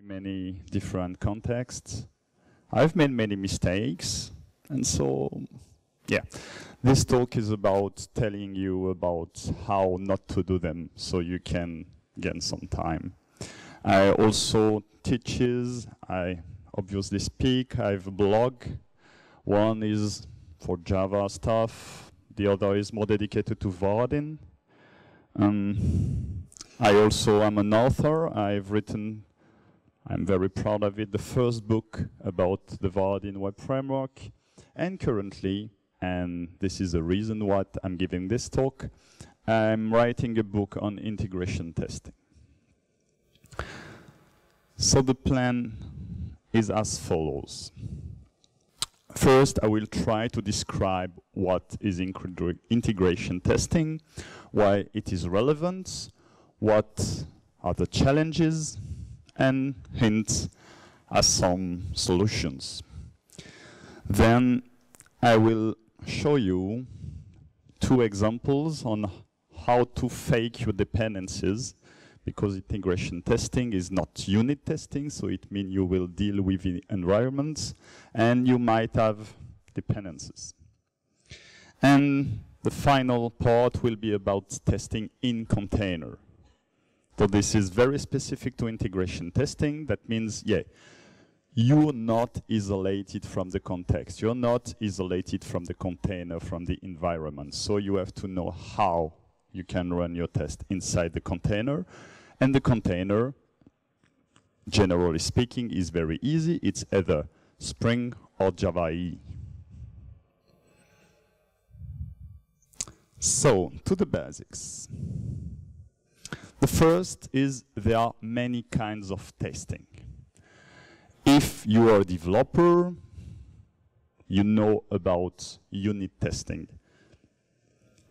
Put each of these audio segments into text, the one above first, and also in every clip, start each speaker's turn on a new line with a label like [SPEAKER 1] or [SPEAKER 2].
[SPEAKER 1] many different contexts. I've made many mistakes, and so, yeah. This talk is about telling you about how not to do them, so you can gain some time. I also teaches, I obviously speak, I have a blog. One is for Java stuff, the other is more dedicated to Vaadin. I also am an author. I've written, I'm very proud of it, the first book about the Vaadin web framework. And currently, and this is the reason why I'm giving this talk, I'm writing a book on integration testing. So the plan is as follows. First, I will try to describe what is integration testing, why it is relevant, what are the challenges, and hint at some solutions. Then I will show you 2 examples on how to fake your dependencies, because integration testing is not unit testing, so it means you will deal with the environments, and you might have dependencies. And the final part will be about testing in container. So this is very specific to integration testing. That means, yeah, you're not isolated from the context. You're not isolated from the container, from the environment. So you have to know how you can run your test inside the container. And the container, generally speaking, is very easy. It's either Spring or Java EE. So, to the basics. The first is there are many kinds of testing. If you are a developer, you know about unit testing.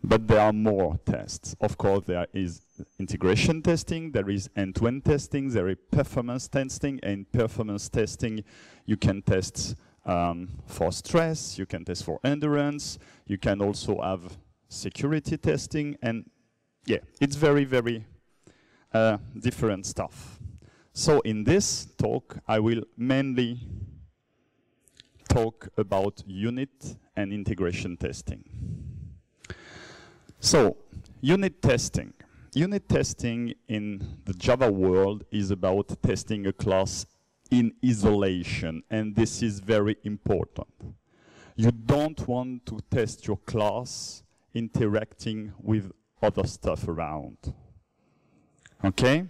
[SPEAKER 1] But there are more tests. Of course, there is integration testing, there is end-to-end testing, there is performance testing, and performance testing you can test for stress, you can test for endurance, you can also have security testing, and yeah, it's very, very different stuff. So in this talk, I will mainly talk about unit and integration testing. So, unit testing. Unit testing in the Java world is about testing a class in isolation, and this is very important. You don't want to test your class interacting with other stuff around. Okay?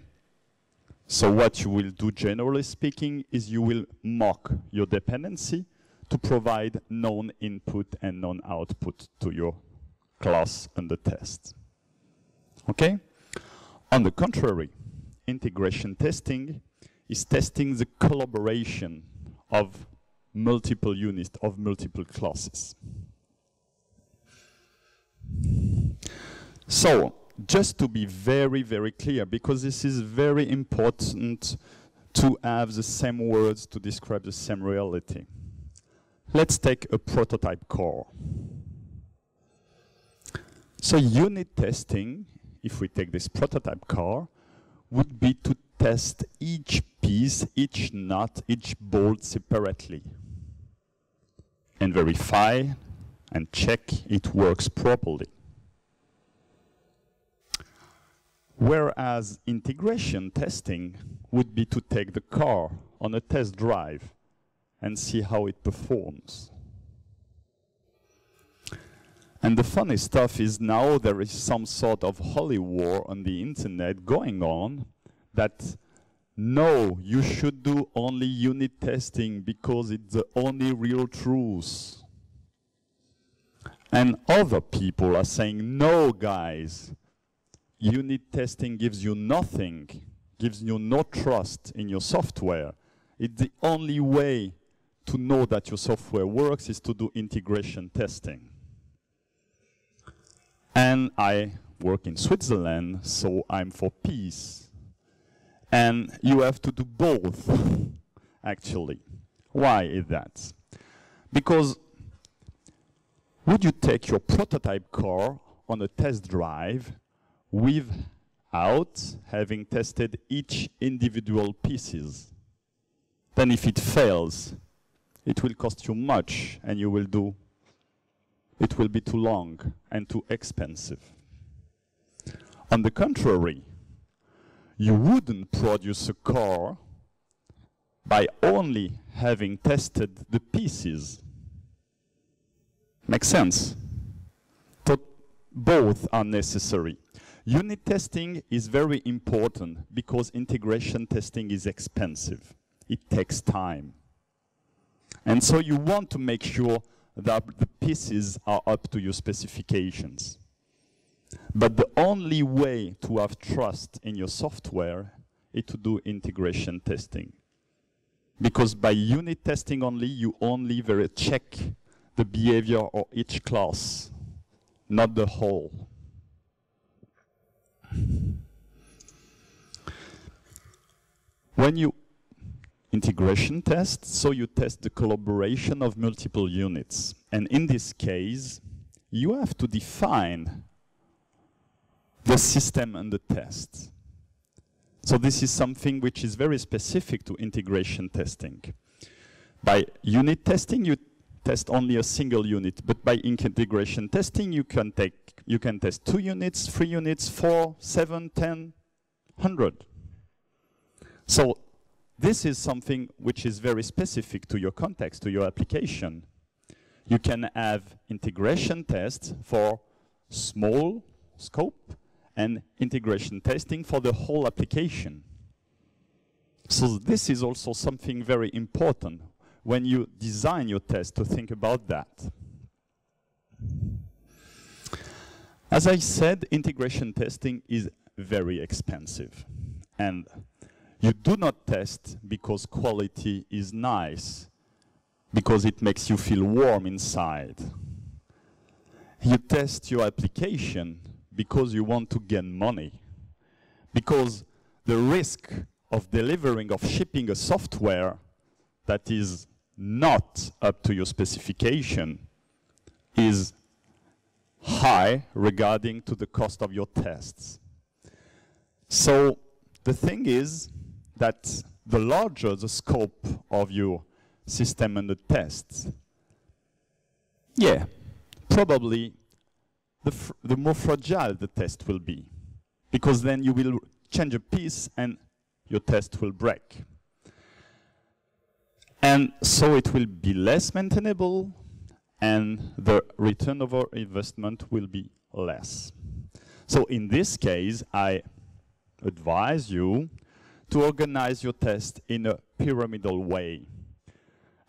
[SPEAKER 1] So what you will do, generally speaking, is you will mock your dependency to provide known input and known output to your class under test. Okay? On the contrary, integration testing is testing the collaboration of multiple units, of multiple classes. So, just to be very, very clear, because this is very important to have the same words to describe the same reality. Let's take a prototype core. So unit testing, if we take this prototype car, would be to test each piece, each nut, each bolt separately, and verify and check it works properly. Whereas integration testing would be to take the car on a test drive and see how it performs. And the funny stuff is now there is some sort of holy war on the internet going on that no, you should do only unit testing because it's the only real truth. And other people are saying, no guys, unit testing gives you nothing, gives you no trust in your software. It's the only way to know that your software works is to do integration testing. And I work in Switzerland, so I'm for peace. And you have to do both, actually. Why is that? Because would you take your prototype car on a test drive without having tested each individual pieces then if it fails, it will cost you much, and it will be too long and too expensive. On the contrary, you wouldn't produce a car by only having tested the pieces. Makes sense? So both are necessary. Unit testing is very important because integration testing is expensive. It takes time. And so you want to make sure that the pieces are up to your specifications. But the only way to have trust in your software is to do integration testing. Because by unit testing only, you only check the behavior of each class, not the whole. When you integration test, so you test the collaboration of multiple units. And in this case, you have to define the system and the test. So this is something which is very specific to integration testing. By unit testing, you test only a single unit, but by integration testing, you can test 2 units, 3 units, 4, 7, 10, 100. So this is something which is very specific to your context, to your application. You can have integration tests for small scope and integration testing for the whole application. So this is also something very important when you design your test, to think about that. As I said, integration testing is very expensive. And you do not test because quality is nice, because it makes you feel warm inside. You test your application because you want to gain money. Because the risk of delivering, of shipping a software that is not up to your specification is high regarding to the cost of your tests. So the thing is that the larger the scope of your system and the tests, probably the more fragile the test will be, because then you will change a piece and your test will break. And so it will be less maintainable, and the return of our investment will be less. So in this case, I advise you to organize your test in a pyramidal way.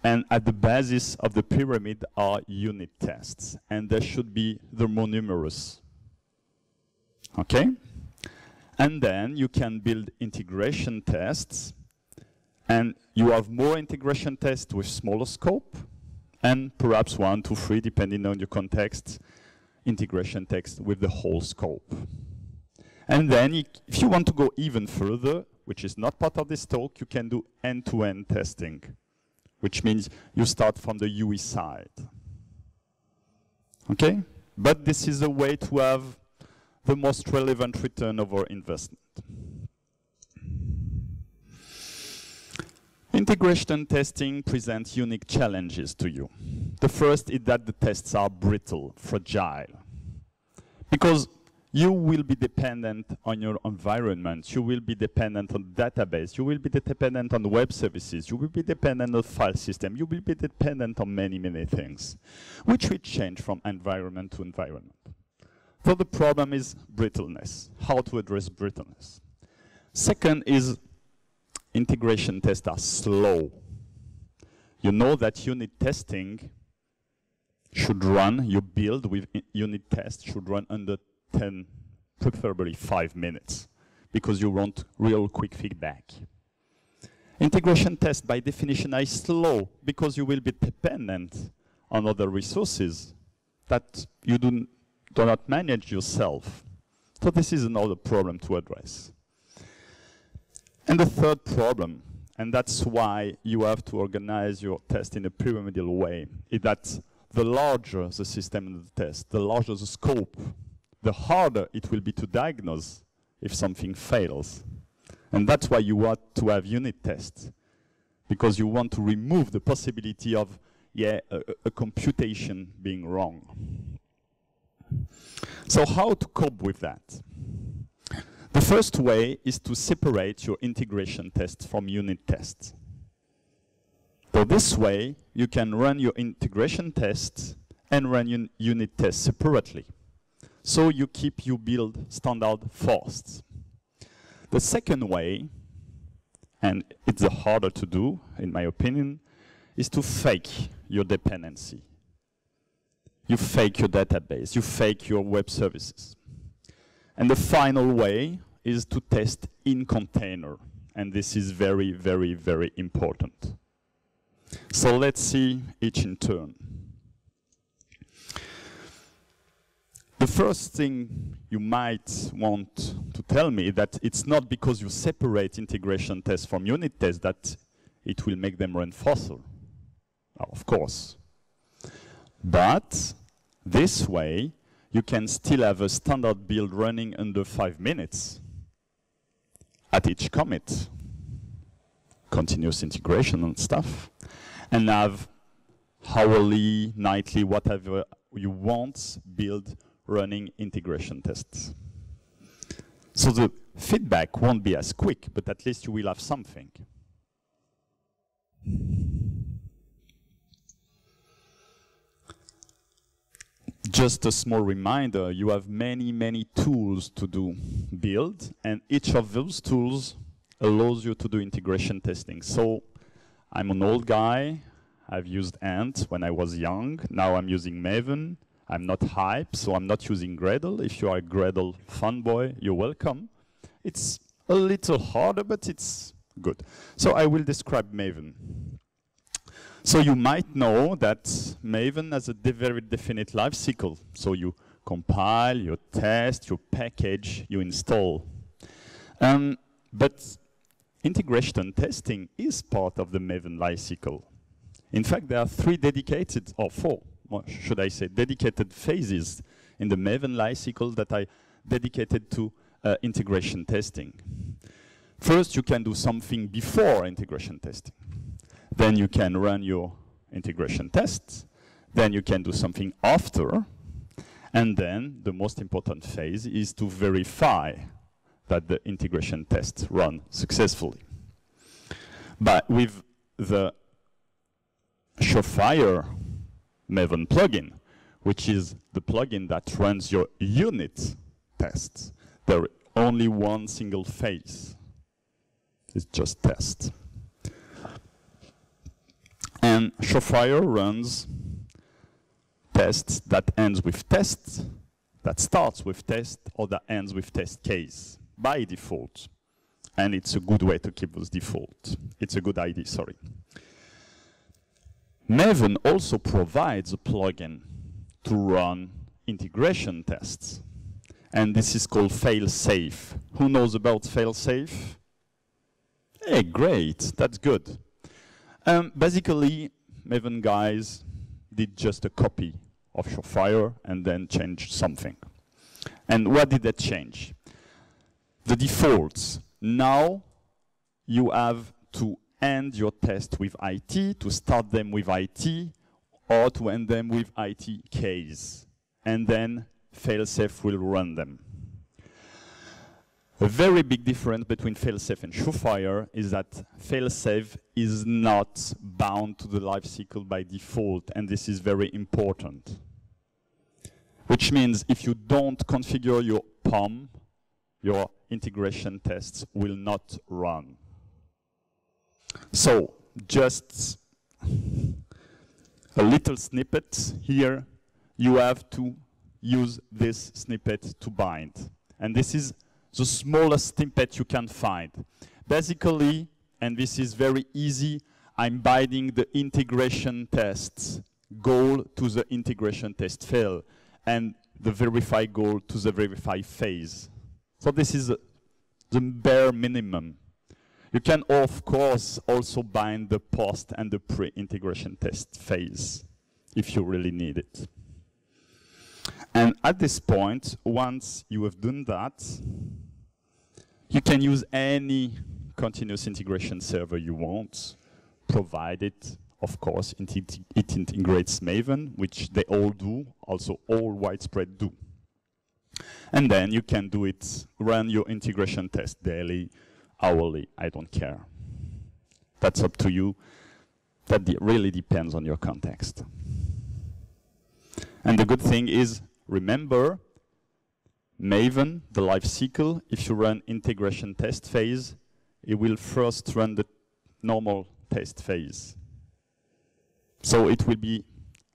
[SPEAKER 1] And at the basis of the pyramid are unit tests, and they should be the more numerous. Okay? And then you can build integration tests, and you have more integration tests with smaller scope, and perhaps 1, 2, 3, depending on your context, integration tests with the whole scope. And then if you want to go even further, which is not part of this talk, you can do end-to-end testing, which means you start from the UI side. Okay? But this is a way to have the most relevant return of our investment. Integration testing presents unique challenges to you. The first is that the tests are brittle, fragile. Because you will be dependent on your environment, you will be dependent on database, you will be dependent on web services, you will be dependent on file system, you will be dependent on many, many things, which will change from environment to environment. So the problem is brittleness, how to address brittleness. Second is integration tests are slow. You know that unit testing should run, your build with unit tests should run under 10, preferably 5 minutes, because you want real quick feedback. Integration tests by definition are slow because you will be dependent on other resources that you do not manage yourself. So this is another problem to address. And the third problem, and that's why you have to organize your test in a pyramidal way, is that the larger the system and the test, the larger the scope, the harder it will be to diagnose if something fails. And that's why you want to have unit tests. because you want to remove the possibility of a computation being wrong. So how to cope with that? The first way is to separate your integration tests from unit tests. So this way, you can run your integration tests and run unit tests separately. So you keep your build standard first. The second way, and it's the harder to do, in my opinion, is to fake your dependency. You fake your database, you fake your web services. And the final way is to test in container. And this is very, very, very important. So let's see each in turn. The first thing you might want to tell me that it's not because you separate integration tests from unit tests that it will make them run faster. Of course. But this way, you can still have a standard build running under 5 minutes at each commit, continuous integration and stuff, and have hourly, nightly, whatever you want, build running integration tests. So the feedback won't be as quick, but at least you will have something. Just a small reminder, you have many, many tools to do build, and each of those tools allows you to do integration testing. So I'm an old guy. I've used Ant when I was young. Now I'm using Maven. I'm not hype, so I'm not using Gradle. If you are a Gradle fanboy, you're welcome. It's a little harder, but it's good. So I will describe Maven. So you might know that Maven has a very definite lifecycle. So you compile, you test, you package, you install. But integration testing is part of the Maven lifecycle. In fact, there are 3 dedicated, or 4, should I say, dedicated phases in the Maven lifecycle that I dedicated to integration testing. First, you can do something before integration testing. Then you can run your integration tests. Then you can do something after. And then the most important phase is to verify that the integration tests run successfully. But with the Surefire Maven plugin, which is the plugin that runs your unit tests, there is only one single phase. It's just test. And Surefire runs tests that ends with tests, that starts with test, or that ends with test case by default. And it's a good way to keep those default. It's a good idea, sorry. Maven also provides a plugin to run integration tests. And this is called fail-safe. Who knows about fail-safe? Hey, great, that's good. Basically, Maven guys did just a copy of Surefire and then changed something. And what did that change? The defaults. Now you have to end your test with IT, to start them with IT, or to end them with IT case. And then failsafe will run them. A very big difference between failsafe and Surefire is that failsafe is not bound to the lifecycle by default, and this is very important. Which means if you don't configure your POM, your integration tests will not run. So, just a little snippet here. You have to use this snippet to bind. And this is the smallest snippet you can find. Basically, and this is very easy, I'm binding the integration tests goal to the integration test fail, and the verify goal to the verify phase. So this is the bare minimum. You can, of course, also bind the post and the pre-integration test phase if you really need it. And at this point, once you have done that, you can use any continuous integration server you want provided, of course, it integrates Maven, which they all do, also all widespread do. And then you can do it, run your integration test daily, hourly, I don't care. That's up to you. That really depends on your context. And the good thing is, remember, Maven, the lifecycle, if you run integration test phase, it will first run the normal test phase. So it will be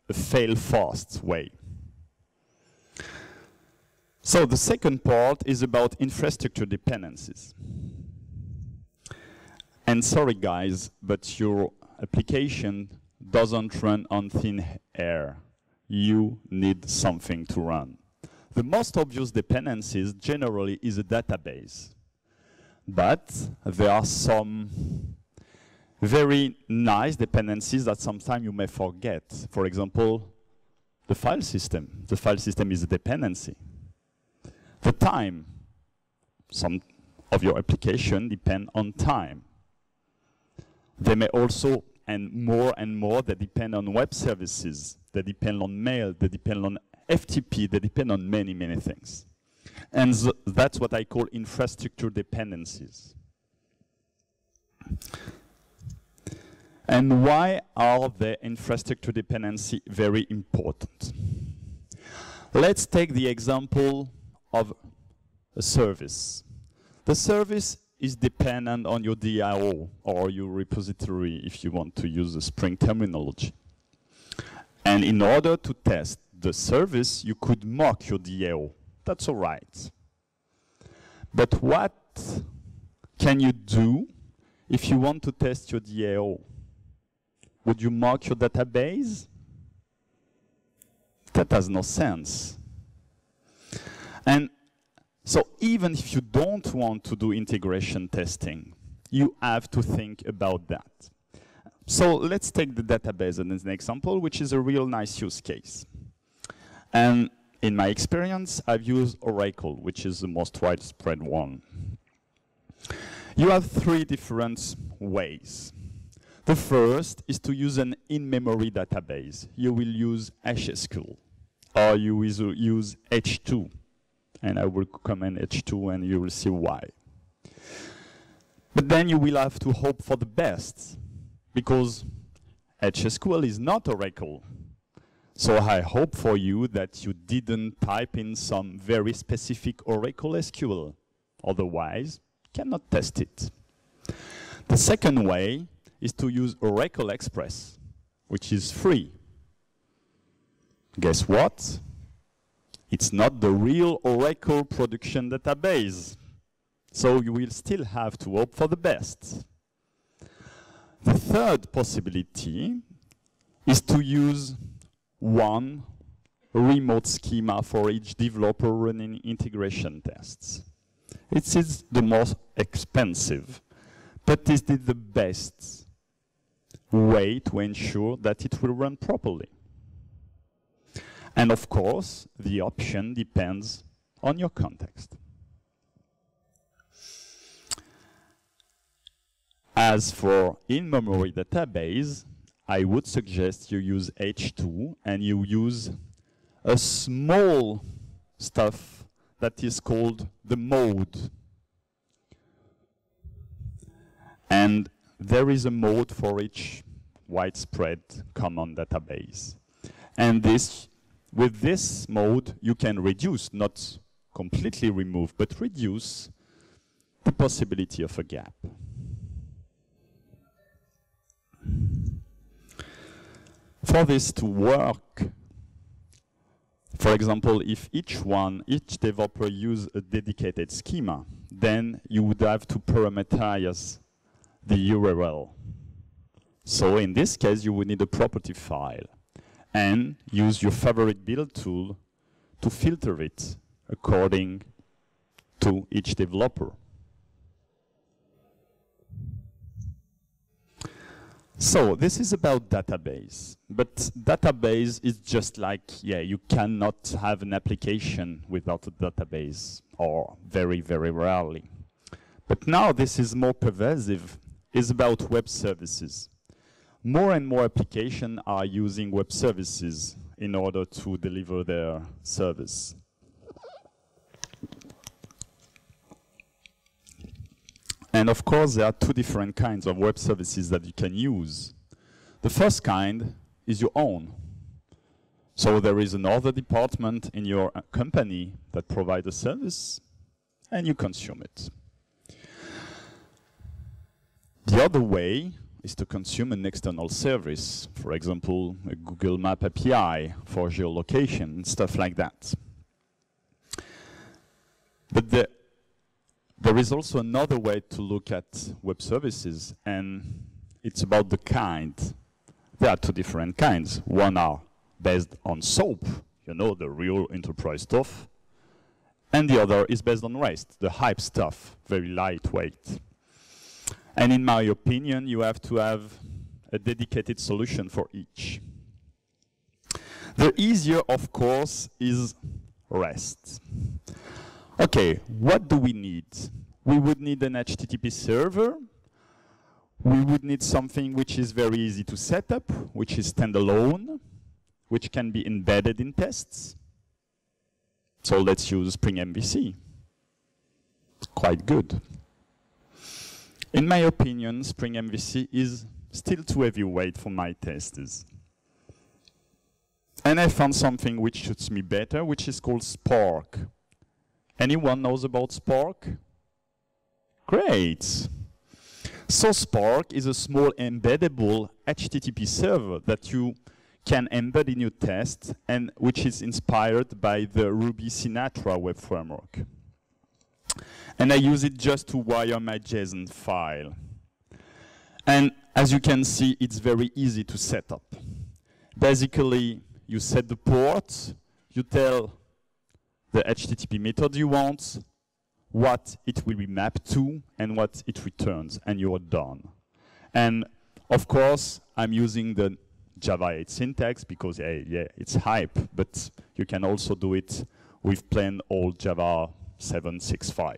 [SPEAKER 1] a fail-fast way. So the second part is about infrastructure dependencies. And sorry guys, but your application doesn't run on thin air. You need something to run. The most obvious dependencies generally is a database. But there are some very nice dependencies that sometimes you may forget. For example, the file system. The file system is a dependency. The time. Some of your application depend on time. They may also, and more, they depend on web services. They depend on mail. They depend on FTP. They depend on many, many things. And that's what I call infrastructure dependencies. And why are the infrastructure dependency very important? Let's take the example of a service. The service is dependent on your DAO or your repository if you want to use the Spring terminology. And in order to test the service, you could mock your DAO. That's all right. But what can you do if you want to test your DAO? Would you mock your database? That has no sense. And so even if you don't want to do integration testing, you have to think about that. So let's take the database as an example, which is a real nice use case. And in my experience, I've used Oracle, which is the most widespread one. You have three different ways. The first is to use an in-memory database. You will use HSQL, or you will use H2. And I will comment H2 and you will see why. But then you will have to hope for the best, because HSQL is not Oracle. So I hope for you that you didn't type in some very specific Oracle SQL. Otherwise, you cannot test it. The second way is to use Oracle Express, which is free. Guess what? It's not the real Oracle production database. So you will still have to hope for the best. The third possibility is to use one remote schema for each developer running integration tests. It is the most expensive, but it is the best way to ensure that it will run properly. And of course, the option depends on your context. As for in-memory database, I would suggest you use H2 and you use a small stuff that is called the mode. And there is a mode for each widespread common database. And with this mode, you can reduce, not completely remove, but reduce the possibility of a gap. For this to work, for example, if each developer use a dedicated schema, then you would have to parameterize the URL. So in this case, you would need a property file and use your favorite build tool to filter it according to each developer. So this is about database, but database is just like, you cannot have an application without a database, or very, very rarely. But now this is more pervasive, is about web services. more and more applications are using web services in order to deliver their service. And of course, there are two different kinds of web services that you can use. The first kind is your own. So there is another department in your company that provides a service, and you consume it. The other way is to consume an external service, for example, a Google Map API for geolocation and stuff like that. But there is also another way to look at web services, and it's about the kind. There are two different kinds. One are based on SOAP, you know, the real enterprise stuff, and the other is based on REST, the hype stuff, very lightweight. And in my opinion, you have to have a dedicated solution for each. The easier, of course, is REST. Okay, what do we need? We would need an HTTP server. We would need something which is very easy to set up, which is standalone, which can be embedded in tests. So let's use Spring MVC. Quite good. In my opinion, Spring MVC is still too heavyweight for my testers. And I found something which suits me better, which is called Spark. Anyone knows about Spark? Great. So Spark is a small embeddable HTTP server that you can embed in your test, and which is inspired by the Ruby Sinatra web framework. And I use it just to wire my JSON file. And as you can see, it's very easy to set up. Basically, you set the port, you tell the HTTP method you want, what it will be mapped to, and what it returns, and you're done. And of course, I'm using the Java 8 syntax because, hey, yeah, it's hype, but you can also do it with plain old Java 7.6.5.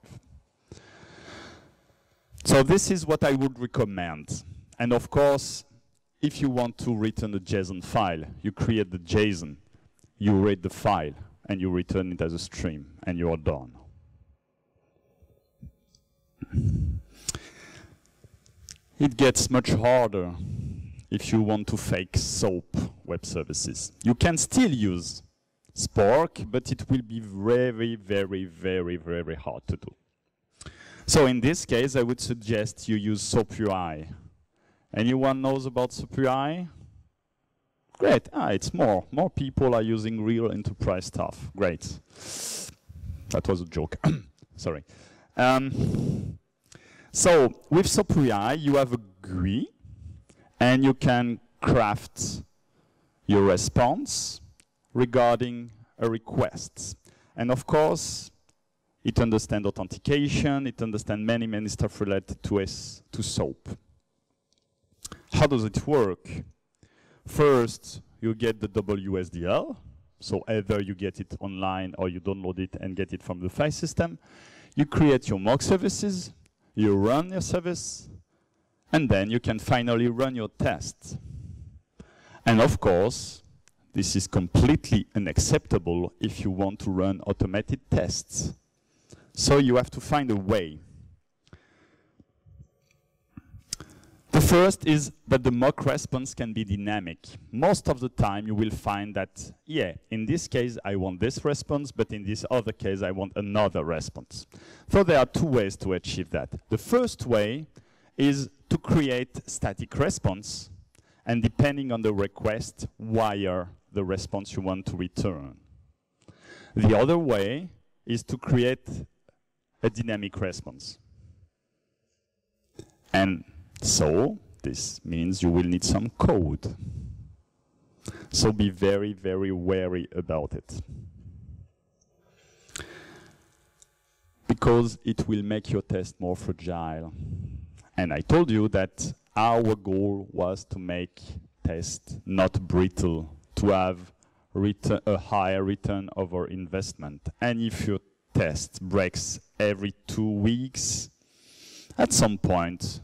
[SPEAKER 1] So this is what I would recommend. And of course, if you want to return a JSON file, you create the JSON, you read the file, and you return it as a stream, and you're done. It gets much harder if you want to fake SOAP web services. You can still use Spark, but it will be very, very, very, very hard to do. So in this case, I would suggest you use SOAP UI. Anyone knows about SOAP UI? Great. It's more. More people are using real enterprise stuff. Great. That was a joke. Sorry. So with SOAP UI, you have a GUI, and you can craft your response regarding a request. And of course, it understands authentication, it understands many, many stuff related to SOAP. How does it work? First, you get the WSDL. So either you get it online or you download it and get it from the file system. You create your mock services, you run your service, and then you can finally run your test. And of course, this is completely unacceptable if you want to run automated tests. So you have to find a way. The first is that the mock response can be dynamic. Most of the time you will find that, yeah, in this case I want this response, but in this other case I want another response. So there are two ways to achieve that. The first way is to create static response, and depending on the request, wire the response you want to return. The other way is to create a dynamic response. And so this means you will need some code. So be very, very wary about it, because it will make your test more fragile. And I told you that our goal was to make tests not brittle, to have a higher return over investment. And if your test breaks every 2 weeks, at some point,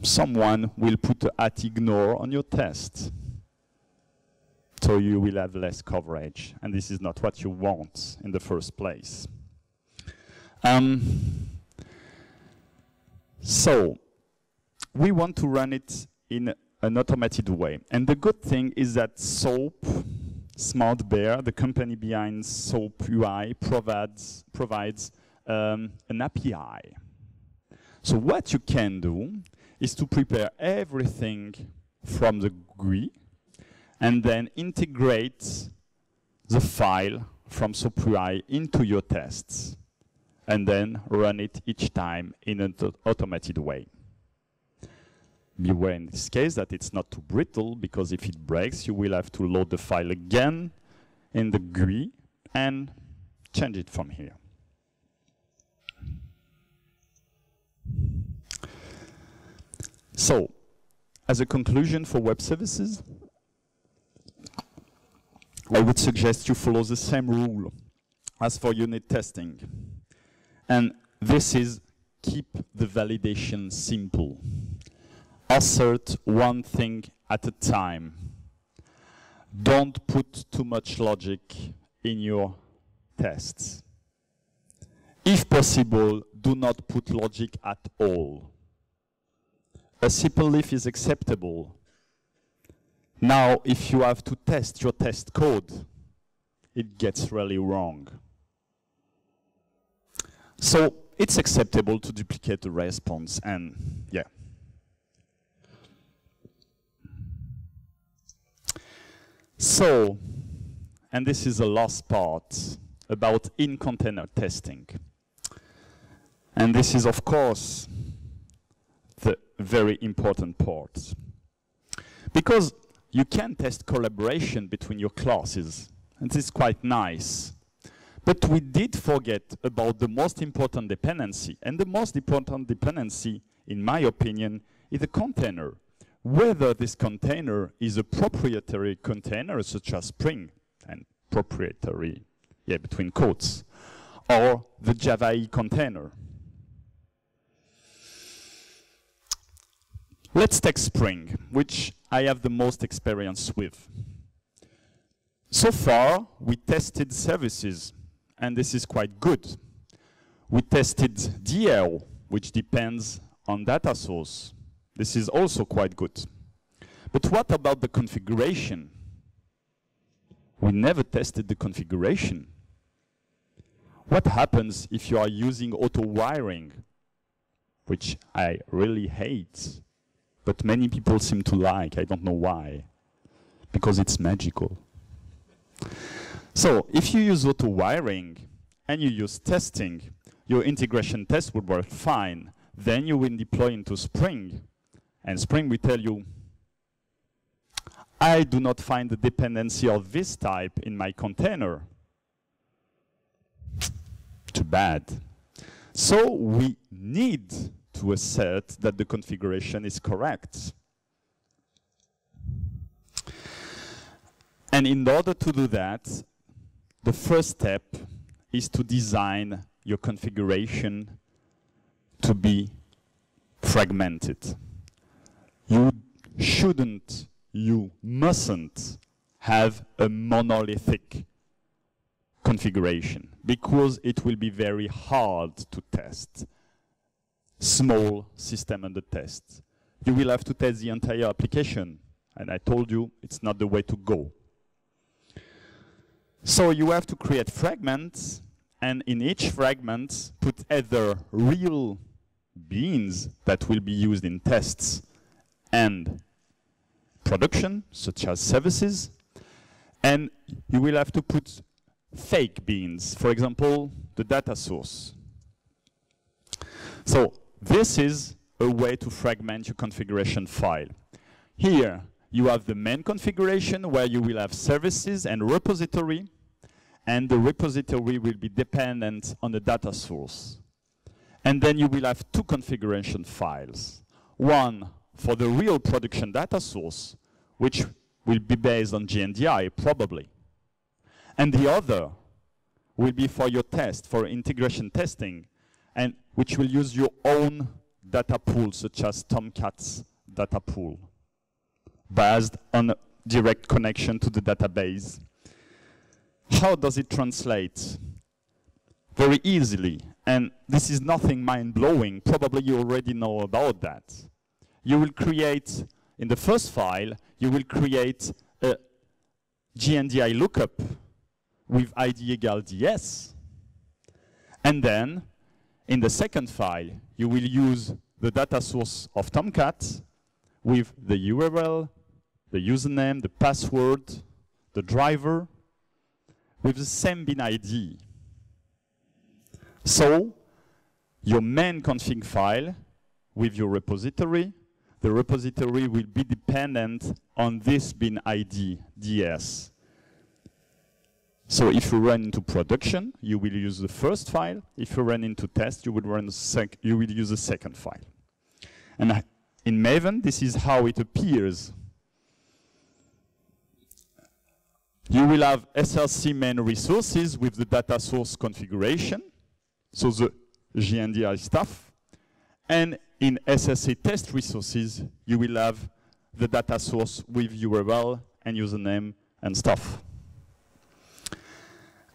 [SPEAKER 1] someone will put a @ignore on your test. So you will have less coverage, and this is not what you want in the first place. So we want to run it in an automated way. And the good thing is that SOAP, Smart Bear, the company behind SOAP UI, provides an API. So what you can do is to prepare everything from the GUI and then integrate the file from SOAP UI into your tests and then run it each time in an automated way. Beware in this case that it's not too brittle, because if it breaks, you will have to load the file again in the GUI and change it from here. So, as a conclusion for web services, I would suggest you follow the same rule as for unit testing. And this is keep the validation simple. Assert one thing at a time. Don't put too much logic in your tests. If possible, do not put logic at all. A simple if is acceptable. Now, if you have to test your test code, it gets really wrong. So it's acceptable to duplicate the response, and yeah. So, and this is the last part about in-container testing. And this is, of course, the very important part. Because you can test collaboration between your classes, and this is quite nice. But we did forget about the most important dependency. And the most important dependency, in my opinion, is the container. Whether this container is a proprietary container, such as Spring, and proprietary, yeah, between quotes, or the JavaDay container. Let's take Spring, which I have the most experience with. So far, we tested services, and this is quite good. We tested DL, which depends on data source. This is also quite good. But what about the configuration? We never tested the configuration. What happens if you are using auto-wiring, which I really hate, but many people seem to like? I don't know why. Because it's magical. So if you use auto-wiring and you use testing, your integration test would work fine. Then you will deploy into Spring. And Spring will tell you, I do not find the dependency of this type in my container. Too bad. So we need to assert that the configuration is correct. And in order to do that, the first step is to design your configuration to be fragmented. You shouldn't, you mustn't have a monolithic configuration, because it will be very hard to test small system under test. You will have to test the entire application, and I told you it's not the way to go. So you have to create fragments, and in each fragment put either real beans that will be used in tests and production, such as services, and you will have to put fake beans, for example, the data source. So this is a way to fragment your configuration file. Here you have the main configuration where you will have services and repository, and the repository will be dependent on the data source. And then you will have two configuration files. One for the real production data source, which will be based on GNDI, probably. And the other will be for your test, for integration testing, and which will use your own data pool, such as Tomcat's data pool, based on a direct connection to the database. How does it translate? Very easily, and this is nothing mind-blowing. Probably you already know about that. You will create, in the first file, you will create a GNDI lookup with ID equal DS. And then, in the second file, you will use the data source of Tomcat with the URL, the username, the password, the driver, with the same bin ID. So, your main config file with your repository, the repository will be dependent on this bin ID, DS. So if you run into production, you will use the first file. If you run into test, you will use the second file. And in Maven, this is how it appears. You will have SRC main resources with the data source configuration, so the GNDI stuff. And in SRC test resources, you will have the data source with URL and username and stuff.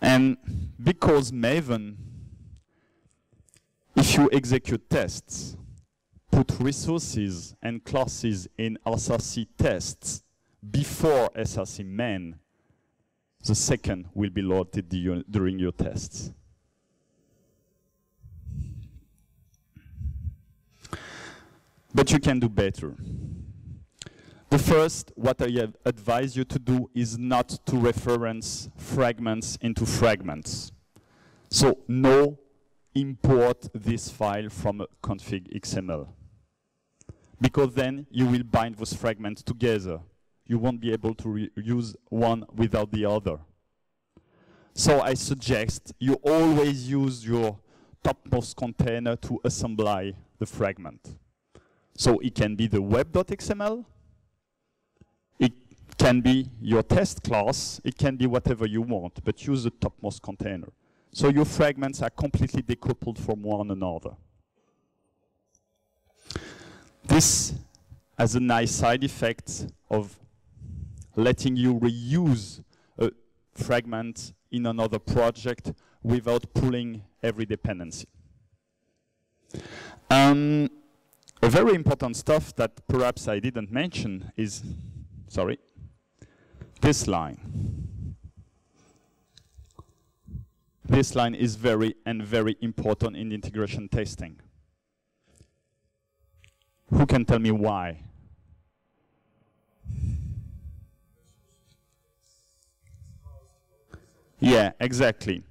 [SPEAKER 1] And because Maven, if you execute tests, put resources and classes in SRC tests before SRC main, the second will be loaded during your tests. But you can do better. The first, what I advise you to do is not to reference fragments into fragments. So no, import this file from a config XML. Because then you will bind those fragments together. You won't be able to use one without the other. So I suggest you always use your topmost container to assemble the fragment. So it can be the web.xml, it can be your test class, it can be whatever you want, but use the topmost container. So your fragments are completely decoupled from one another. This has a nice side effect of letting you reuse a fragment in another project without pulling every dependency. A very important stuff that perhaps I didn't mention is, this line. This line is very important in integration testing. Who can tell me why? Yeah, exactly.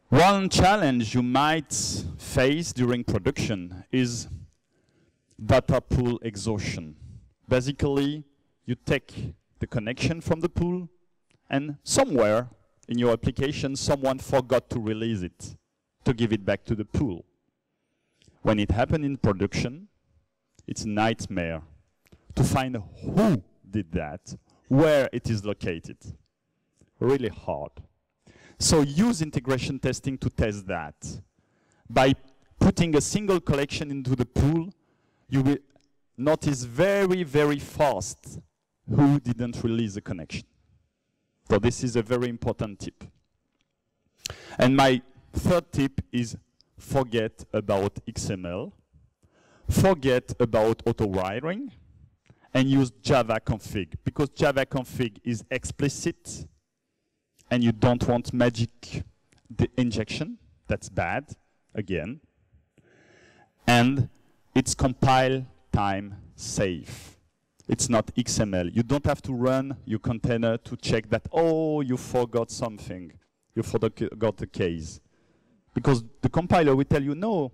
[SPEAKER 1] One challenge you might face during production is data pool exhaustion. Basically, you take the connection from the pool, and somewhere in your application, someone forgot to release it, to give it back to the pool. When it happens in production, it's a nightmare to find who did that, where it is located. Really hard. So use integration testing to test that. By putting a single collection into the pool, you will notice very fast who didn't release the connection. So this is a very important tip. And my third tip is forget about XML, forget about auto-wiring, and use JavaConfig, because JavaConfig is explicit, and you don't want magic injection. That's bad, again. And it's compile time safe. It's not XML. You don't have to run your container to check that, oh, you forgot something. You forgot the case. Because the compiler will tell you, no,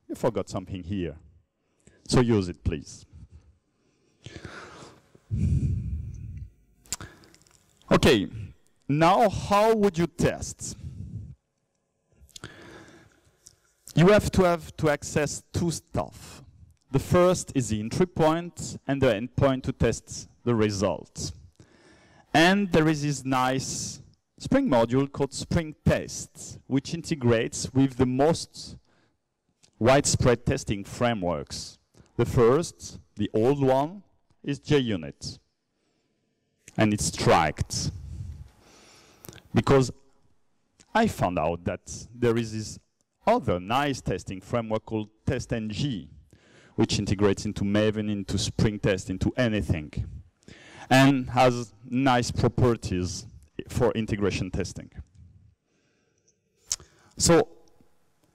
[SPEAKER 1] you forgot something here. So use it, please. Okay, now how would you test? You have to access two stuff. The first is the entry point and the endpoint to test the results. And there is this nice Spring module called Spring Test, which integrates with the most widespread testing frameworks. The first, the old one, is JUnit. And it's tracked. Because I found out that there is this other nice testing framework called TestNG, which integrates into Maven, into Spring Test, into anything, and has nice properties for integration testing. So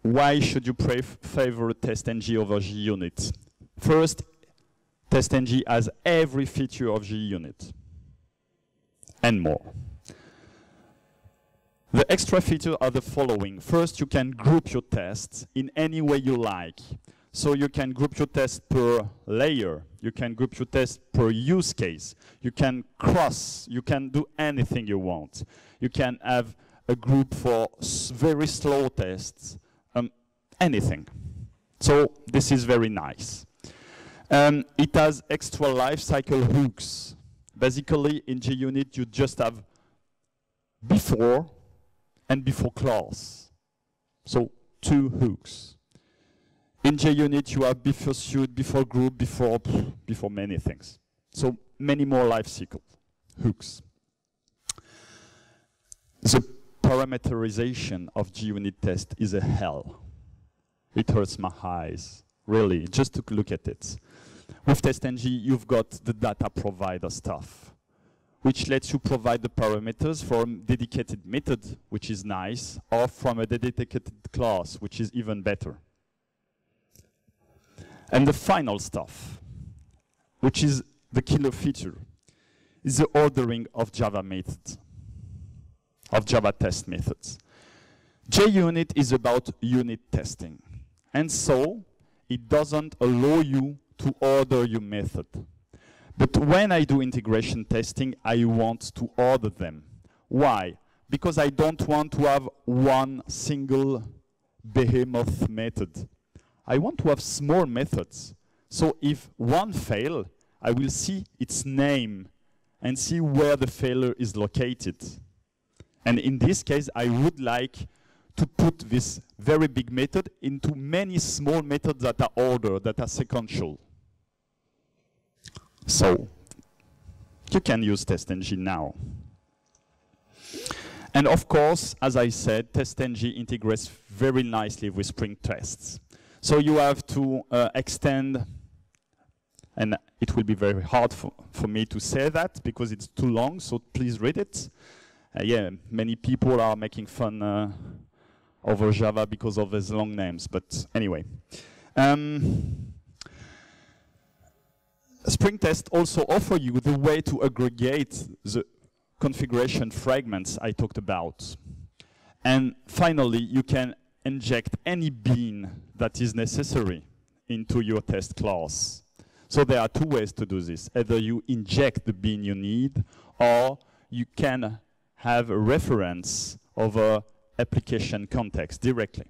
[SPEAKER 1] why should you favor TestNG over JUnit? First, TestNG has every feature of JUnit and more. The extra features are the following. First, you can group your tests in any way you like. So you can group your tests per layer. You can group your tests per use case. You can cross. You can do anything you want. You can have a group for very slow tests, anything. So this is very nice. It has extra lifecycle hooks. Basically, in JUnit, you just have before and before class. So 2 hooks. In JUnit, you have before suite, before group, before many things. So many more lifecycle hooks. The parameterization of JUnit test is a hell. It hurts my eyes, really, just to look at it. With TestNG, you've got the data provider stuff, which lets you provide the parameters from a dedicated method, which is nice, or from a dedicated class, which is even better. And the final stuff, which is the killer feature, is the ordering of Java methods, of Java test methods. JUnit is about unit testing, and so it doesn't allow you to order your method. But when I do integration testing, I want to order them. Why? Because I don't want to have one single behemoth method. I want to have small methods. So if one fails, I will see its name and see where the failure is located. And in this case, I would like to put this very big method into many small methods that are ordered, that are sequential. So you can use TestNG now. And of course, as I said, TestNG integrates very nicely with Spring Tests. So you have to extend, and it will be very hard for me to say that because it's too long, so please read it. Yeah, many people are making fun over Java because of these long names, but anyway. Spring Test also offers you the way to aggregate the configuration fragments I talked about. And finally, you can inject any bean that is necessary into your test class. So there are 2 ways to do this. Either you inject the bean you need, or you can have a reference of a application context directly.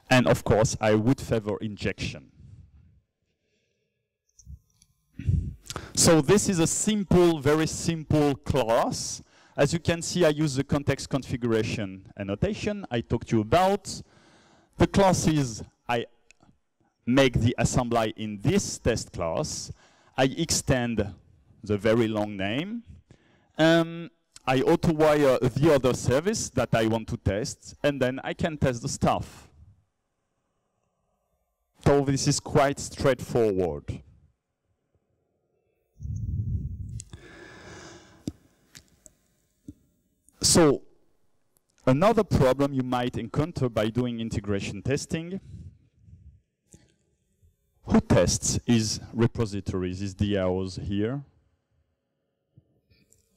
[SPEAKER 1] And of course, I would favor injection. So this is a simple, very simple class. As you can see, I use the context configuration annotation I talked to you about. The classes, I make the assembly in this test class. I extend the very long name. I auto-wire the other service that I want to test, and then I can test the stuff. So this is quite straightforward. So another problem you might encounter by doing integration testing, who tests is repositories, is DAOs here?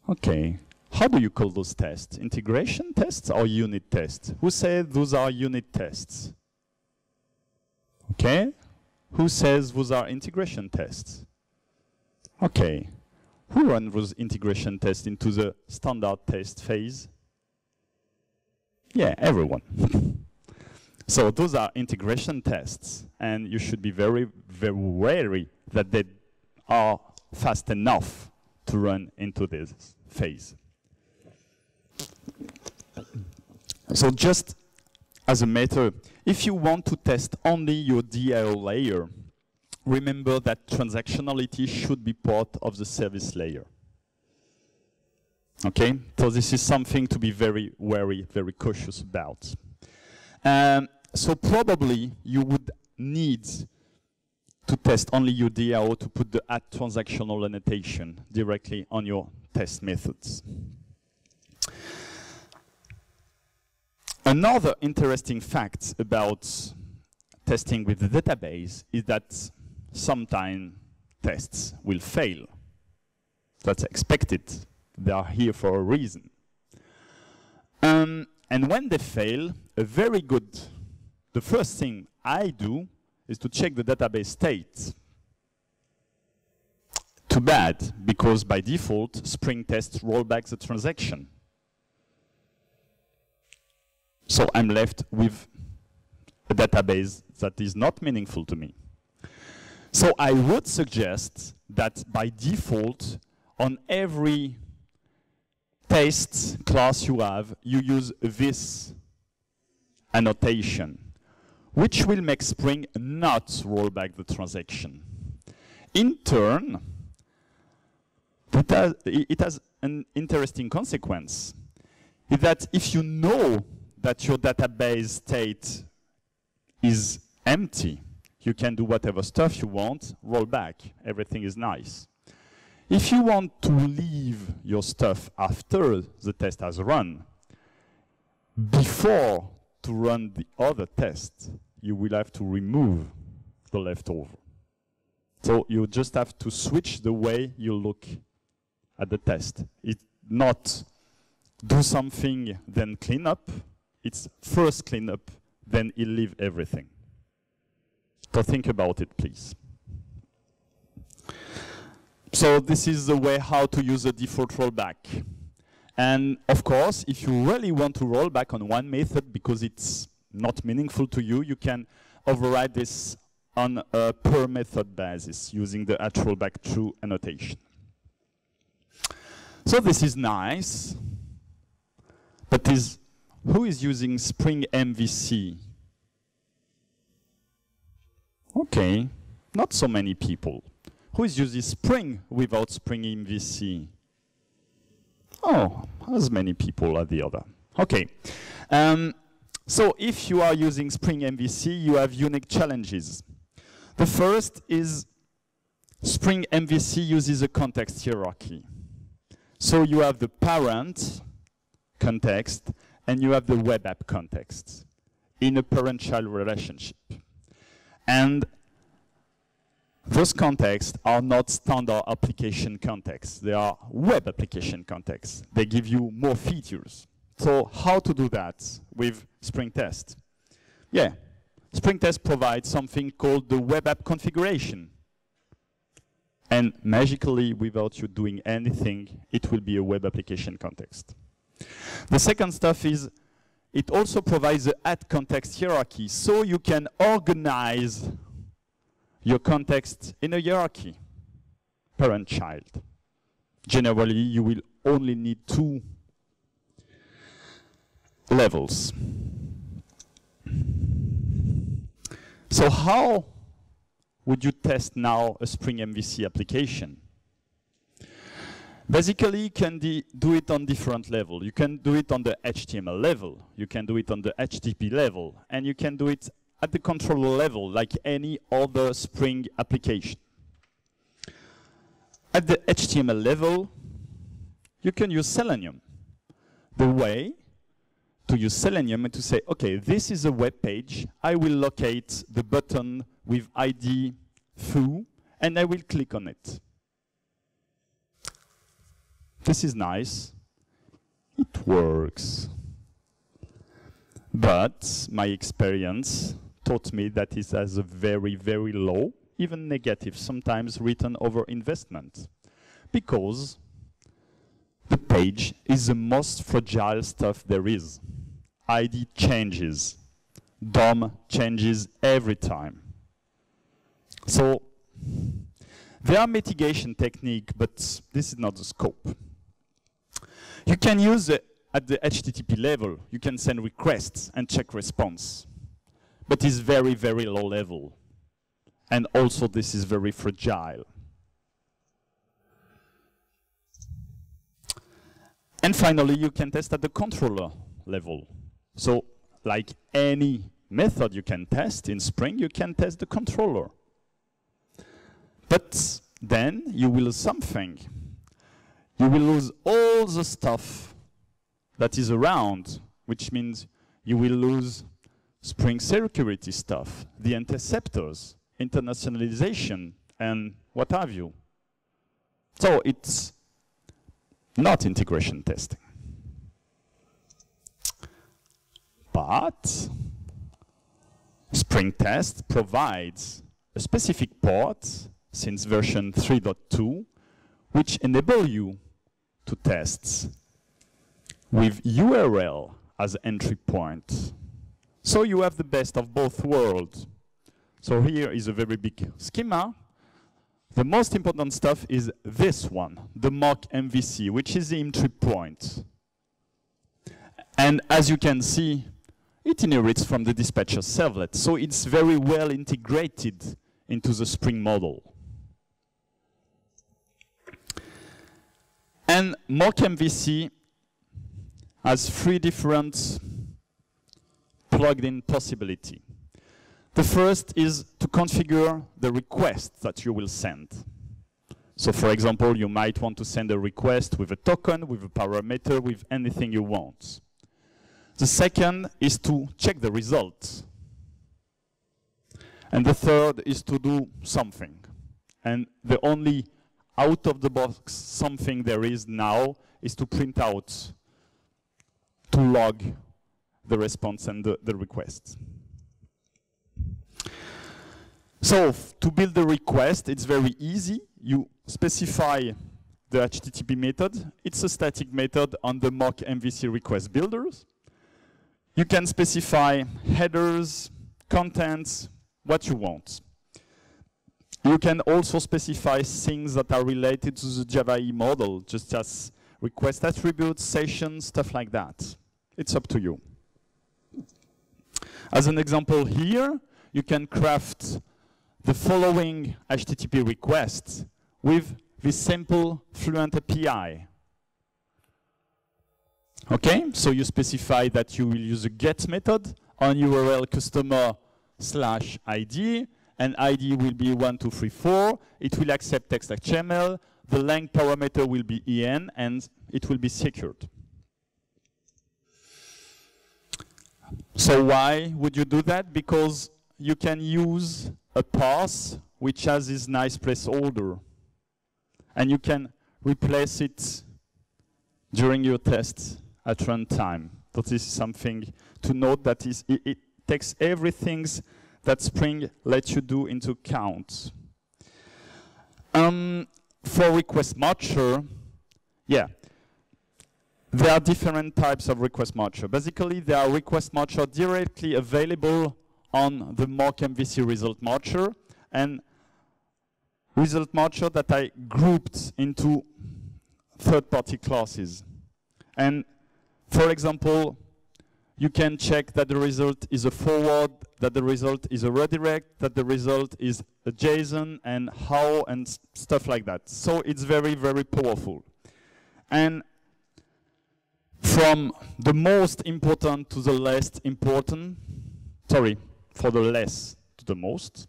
[SPEAKER 1] Okay. How do you call those tests? Integration tests or unit tests? Who said those are unit tests? Okay. Who says those are integration tests? Okay. Who runs those integration tests into the standard test phase? Yeah, everyone. So those are integration tests, and you should be very, very wary that they are fast enough to run into this phase. So just as a matter, if you want to test only your DAO layer, remember that transactionality should be part of the service layer. Okay, so this is something to be very wary, very cautious about. So probably you would need to test only your DAO to put the @transactional annotation directly on your test methods. Another interesting fact about testing with the database is that sometimes tests will fail. That's expected. They are here for a reason. And when they fail, the first thing I do is to check the database state. Too bad, because by default, Spring tests roll back the transaction. So I'm left with a database that is not meaningful to me. So I would suggest that by default, on every test class you have, you use this annotation, which will make Spring not roll back the transaction. In turn, it has an interesting consequence, is that if you know that your database state is empty, you can do whatever stuff you want, roll back, everything is nice. If you want to leave your stuff after the test has run, before to run the other test, you will have to remove the leftover. So you just have to switch the way you look at the test. It's not do something, then clean up. It's first clean up, then you leave everything. So think about it, please. So this is the way how to use a default rollback. And of course, if you really want to roll back on one method because it's not meaningful to you, you can override this on a per method basis using the @rollback_true annotation. So this is nice, but who is using Spring MVC? Okay, not so many people. Who is using Spring without Spring MVC? Oh, as many people as the other. Okay. So if you are using Spring MVC, you have unique challenges. The first is Spring MVC uses a context hierarchy. So you have the parent context and you have the web app context in a parent-child relationship. And those contexts are not standard application contexts. They are web application contexts. They give you more features. So how to do that with Spring Test? Yeah, Spring Test provides something called the WebAppConfiguration. And magically, without you doing anything, it will be a web application context. The second stuff is it also provides the @context hierarchy, so you can organize your context in a hierarchy, parent-child. Generally, you will only need 2 levels. So how would you test now a Spring MVC application? Basically, you can do it on different levels. You can do it on the HTML level, you can do it on the HTTP level, and you can do it at the controller level, like any other Spring application. At the HTML level, you can use Selenium. The way to use Selenium is to say, okay, this is a web page. I will locate the button with ID foo, and I will click on it. This is nice. It works. But my experience taught me that it has a very, very low, even negative, sometimes return over investment. Because the page is the most fragile stuff there is. ID changes. DOM changes every time. So there are mitigation techniques, but this is not the scope. You can use the at the HTTP level, you can send requests and check response. But it's very, very low level. And also this is very fragile. And finally, you can test at the controller level. So like any method you can test in Spring, you can test the controller. But then you will lose something. You will lose all the stuff that is around, which means you will lose Spring security stuff, the interceptors, internationalization, and what have you. So it's not integration testing. But Spring Test provides a specific port since version 3.2, which enable you to test with URL as entry point. So you have the best of both worlds. So here is a very big schema. The most important stuff is this one, the mock MVC, which is the entry point. And as you can see, it inherits from the dispatcher servlet. So it's very well integrated into the Spring model. And mock MVC has 3 different plugged-in possibilities. The first is to configure the request that you will send. So for example, you might want to send a request with a token, with a parameter, with anything you want. The second is to check the results. And the third is to do something. And the only out-of-the-box something there is now is to print out, to log the response and the request. So to build the request, it's very easy. You specify the HTTP method. It's a static method on the mock MVC request builders. You can specify headers, contents, what you want. You can also specify things that are related to the JavaDay model, just as request attributes, sessions, stuff like that. It's up to you. As an example here, you can craft the following HTTP requests with this simple Fluent API. Okay, so you specify that you will use a get method on URL customer /ID, and ID will be 1234. It will accept text HTML. The length parameter will be EN, and it will be secured. So why would you do that? Because you can use a path which has this nice placeholder, and you can replace it during your test at runtime. So this is something to note, that is, it takes everything that Spring lets you do into account. For request matcher, yeah, there are different types of request matcher. Basically, there are request matcher directly available on the mock MVC result matcher, and result matcher that I grouped into third-party classes. And for example, you can check that the result is a forward, that the result is a redirect, that the result is a JSON, and how, and stuff like that. So it's very, very powerful. And from the most important to the least important, sorry, for the less to the most,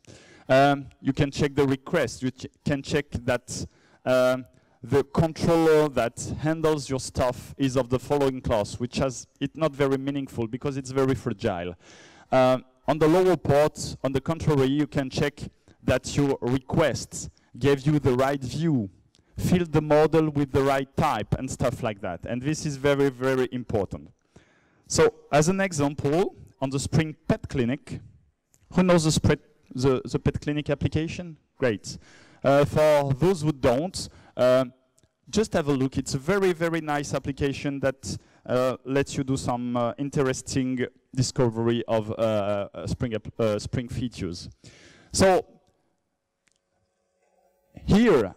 [SPEAKER 1] you can check the request. You can check that the controller that handles your stuff is of the following class, which has it's not very meaningful because it's very fragile. On the lower part, on the contrary, you can check that your requests gave you the right view, filled the model with the right type, and stuff like that. And this is very, very important. So as an example, on the Spring Pet Clinic, who knows the Pet Clinic application? Great. For those who don't, just have a look. It's a very, very nice application that lets you do some interesting discovery of Spring features. So here,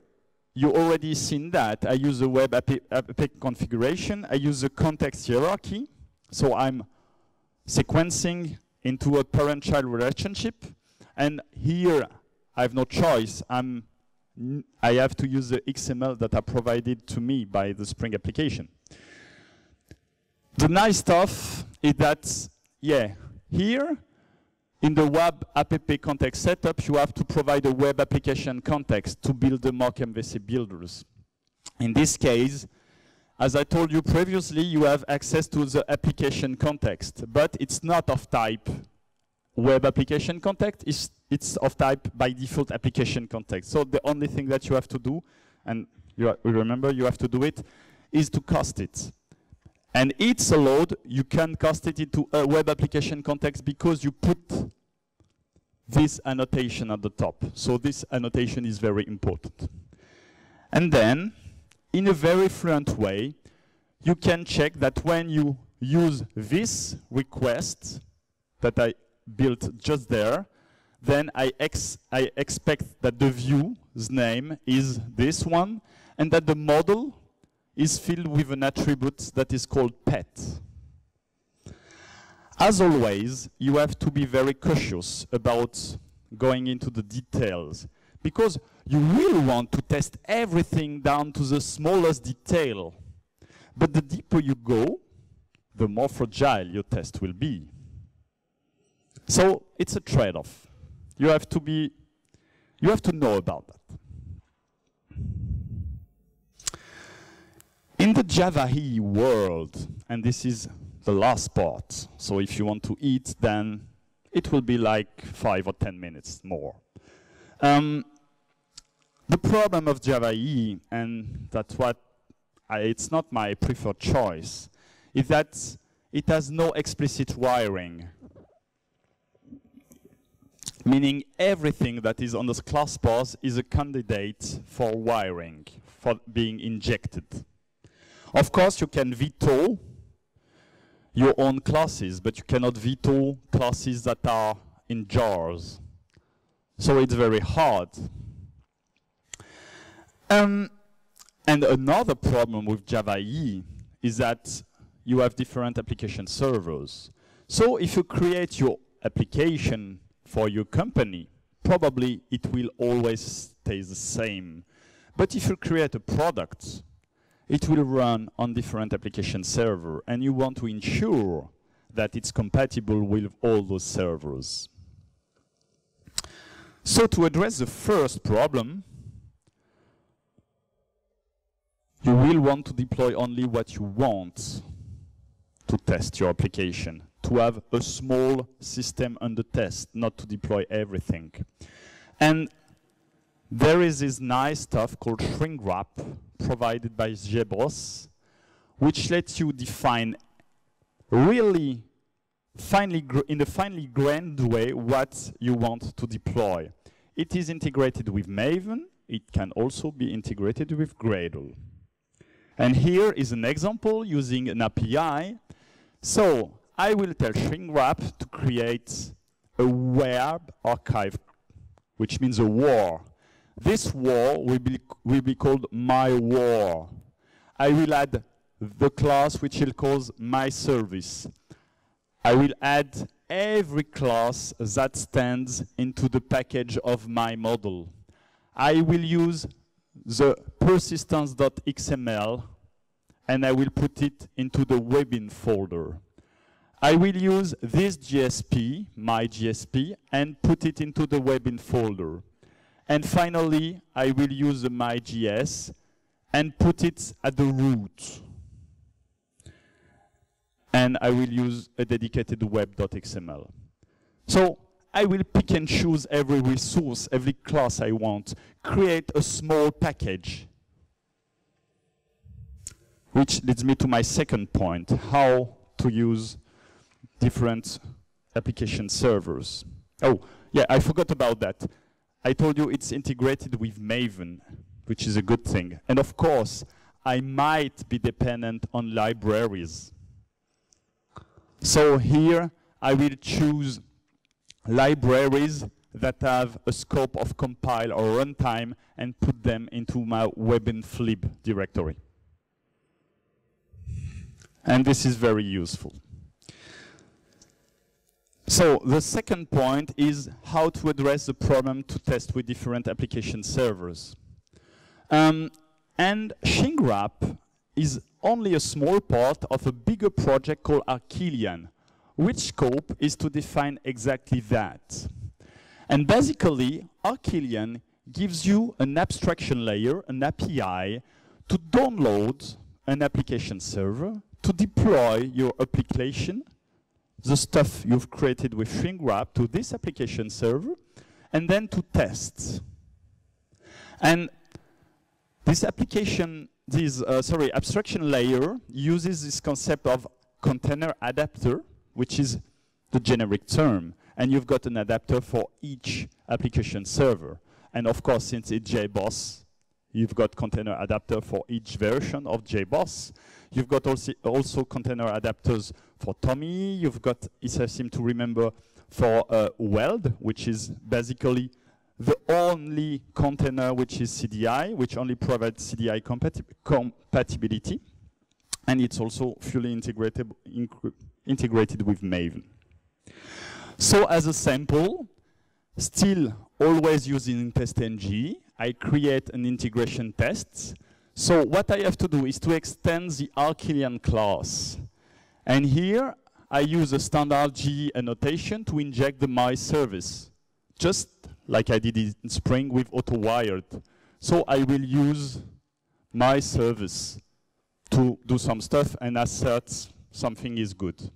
[SPEAKER 1] you already seen that. I use the WebAppConfiguration. I use the context hierarchy. So I'm sequencing into a parent-child relationship. And here, I have no choice. I have to use the XML that are provided to me by the Spring application. The nice stuff is that, yeah, here, in the web app context setup, you have to provide a web application context to build the mock MVC builders. In this case, as I told you previously, you have access to the application context, but it's not of type web application context, it's of type by default application context. So the only thing that you have to do, and remember you have to do it, is to cast it. And it's allowed, you can cast it into a web application context because you put this annotation at the top. So this annotation is very important. And then, in a very fluent way, you can check that when you use this request that I built just there, then I expect that the view's name is this one, and that the model is filled with an attribute that is called pet. As always, you have to be very cautious about going into the details, because you will want to test everything down to the smallest detail. But the deeper you go, the more fragile your test will be. So it's a trade-off. You have to know about that. In the JavaDay world, and this is the last part, so if you want to eat, then it will be like 5 or 10 minutes more. The problem of JavaDay, and that's what it's not my preferred choice, is that it has no explicit wiring. Meaning everything that is on the class path is a candidate for wiring, for being injected. Of course, you can veto your own classes, but you cannot veto classes that are in jars. So it's very hard. And another problem with JavaDay is that you have different application servers. So if you create your application for your company, probably it will always stay the same. But if you create a product, it will run on different application servers, and you want to ensure that it's compatible with all those servers. So to address the first problem, you will want to deploy only what you want to test your application, to have a small system under test, not to deploy everything. And there is this nice stuff called shrink wrap provided by JBoss, which lets you define really in a finely grained way what you want to deploy. It is integrated with Maven. It can also be integrated with Gradle. And here is an example using an API. So I will tell shrink wrap to create a web archive, which means a war. This war will be called my war. I will add the class which will cause my service. I will add every class that stands into the package of my model. I will use the persistence.xml and I will put it into the webin folder. I will use this GSP, my GSP, and put it into the webin folder. And finally, I will use the my.js and put it at the root. And I will use a dedicated web.xml. So I will pick and choose every resource, every class I want, create a small package. Which leads me to my second point, how to use different application servers. Oh, yeah, I forgot about that. I told you it's integrated with Maven, which is a good thing. And of course, I might be dependent on libraries. So here, I will choose libraries that have a scope of compile or runtime and put them into my webinflib directory. And this is very useful. So the second point is how to address the problem to test with different application servers. And Shingrap is only a small part of a bigger project called Archelian, which scope is to define exactly that. And basically, Archelian gives you an abstraction layer, an API, to download an application server, to deploy your application, the stuff you've created with Shingrap, to this application server, and then to test. And this application, abstraction layer uses this concept of container adapter, which is the generic term. And you've got an adapter for each application server. And of course, since it's JBoss, you've got container adapter for each version of JBoss. You've got also container adapters for Tommy. You've got, if I seem to remember, for Weld, which is basically the only container which is CDI, which only provides CDI compatibility. And it's also fully integrated with Maven. So as a sample, still always using TestNG, I create an integration test. So what I have to do is to extend the Archelian class. And here, I use a standard GE annotation to inject the my service, just like I did in Spring with AutoWired. So I will use my service to do some stuff and assert something is good.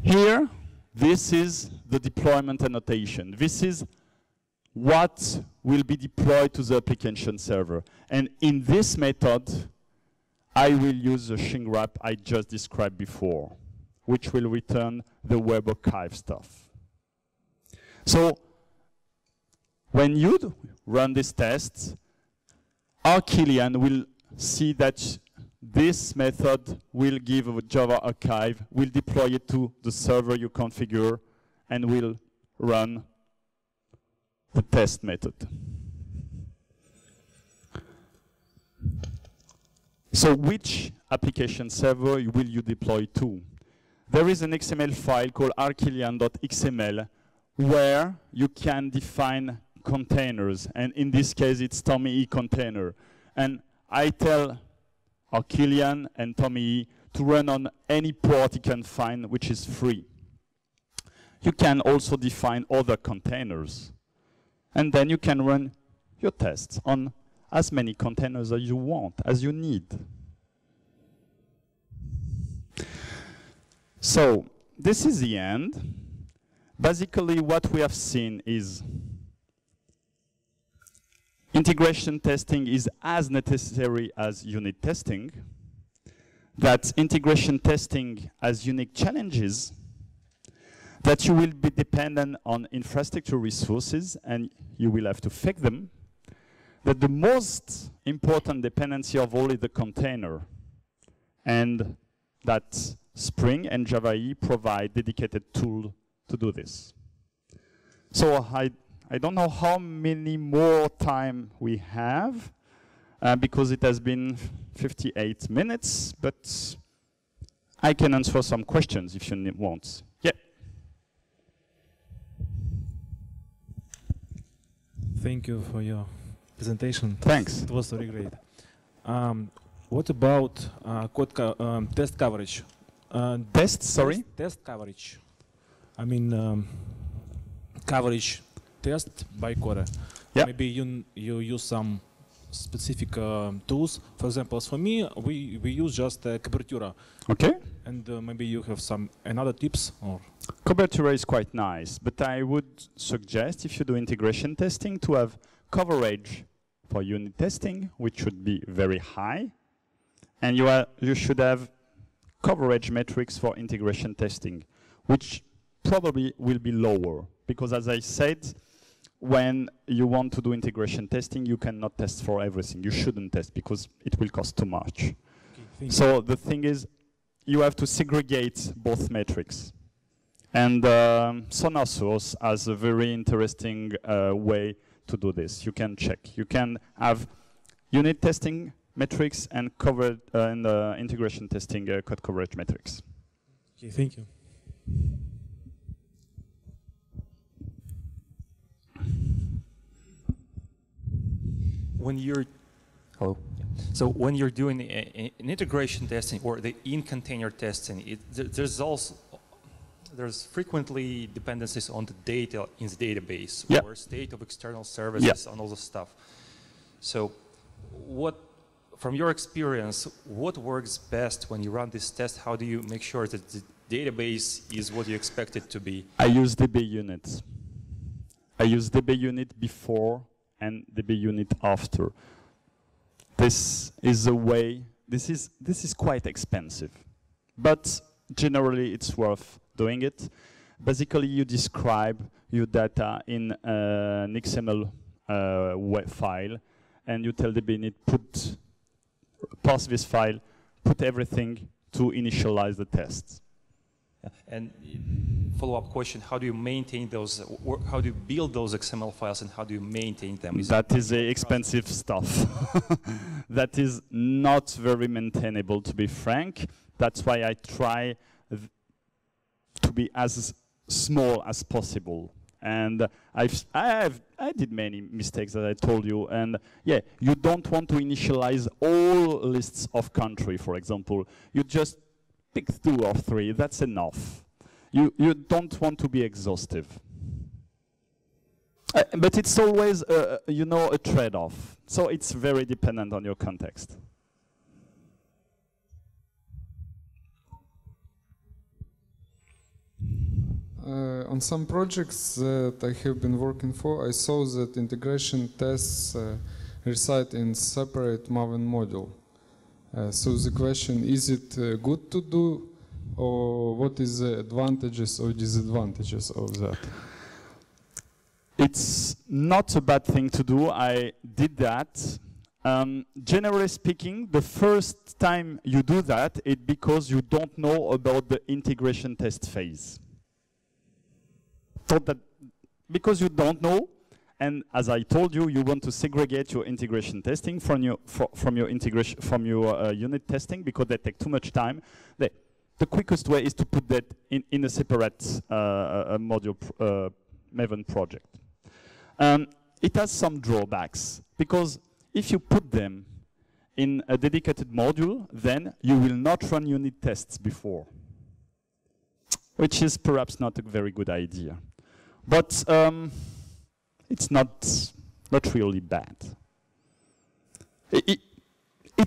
[SPEAKER 1] Here, this is the deployment annotation. This is what will be deployed to the application server. And in this method, I will use the Shingrap I just described before, which will return the web archive stuff. So when you run this test, Archelian will see that this method will give a Java archive, will deploy it to the server you configure, and will run the test method. So which application server will you deploy to? There is an XML file called archelian.xml where you can define containers. And in this case, it's Tommy E container. And I tell Archelian and Tommy E to run on any port you can find, which is free. You can also define other containers. And then you can run your tests on as many containers as you want, as you need. So this is the end. Basically, what we have seen is integration testing is as necessary as unit testing, that integration testing has unique challenges, that you will be dependent on infrastructure resources and you will have to fix them, that the most important dependency of all is the container, and that Spring and JavaE provide dedicated tools to do this. So I don't know how many more time we have, because it has been 58 minutes, but I can answer some questions if you want. Yeah.
[SPEAKER 2] Thank you for your presentation.
[SPEAKER 1] Thanks.
[SPEAKER 2] It was very great. What about test coverage?
[SPEAKER 1] Sorry?
[SPEAKER 2] Test coverage. I mean, coverage test by Core.
[SPEAKER 1] Yeah.
[SPEAKER 2] Maybe you use some specific tools. For example, for me, we use just Cobertura.
[SPEAKER 1] Okay.
[SPEAKER 2] And maybe you have some another tips or.
[SPEAKER 1] Cobertura is quite nice, but I would suggest if you do integration testing to have coverage for unit testing, which should be very high, and you should have coverage metrics for integration testing, which probably will be lower, because as I said, when you want to do integration testing, you cannot test for everything. You shouldn't test because it will cost too much. Okay, so the thing is, you have to segregate both metrics. And Sonar Source has a very interesting way to do this. You can check. You can have unit testing metrics and integration testing code coverage metrics.
[SPEAKER 2] Okay, thank you.
[SPEAKER 3] When you're So when you're doing an integration testing or the in-container testing, there's frequently dependencies on the data in the database or state of external services and all this stuff. So from your experience, what works best when you run this test? How do you make sure that the database is what you expect it to be?
[SPEAKER 1] I use DB units. I use DB unit before and DB unit after. This is a way, this is quite expensive, but generally it's worth doing it. Basically you describe your data in an XML web file, and you tell DB unit parse this file, put everything to initialize the tests.
[SPEAKER 3] And follow-up question, how do you maintain those, or how do you build those XML files and how do you maintain them?
[SPEAKER 1] That is expensive stuff. That is not very maintainable, to be frank. That's why I try to be as small as possible. And I did many mistakes, that I told you. And yeah, you don't want to initialize all lists of country, for example. You just pick 2 or 3, that's enough. You don't want to be exhaustive. But it's always, you know, a trade-off. So it's very dependent on your context.
[SPEAKER 4] On some projects that I have been working for, I saw that integration tests reside in separate Maven module. So the question, is it good to do, or what is the advantages or disadvantages of that?
[SPEAKER 1] It's not a bad thing to do. I did that. Generally speaking, the first time you do that, it's because you don't know about the integration test phase. So that, because you don't know, and as I told you, you want to segregate your integration testing from your unit testing, because they take too much time. The quickest way is to put that in a separate module Maven project. It has some drawbacks, because if you put them in a dedicated module, then you will not run unit tests before, which is perhaps not a very good idea. But it's not really bad. It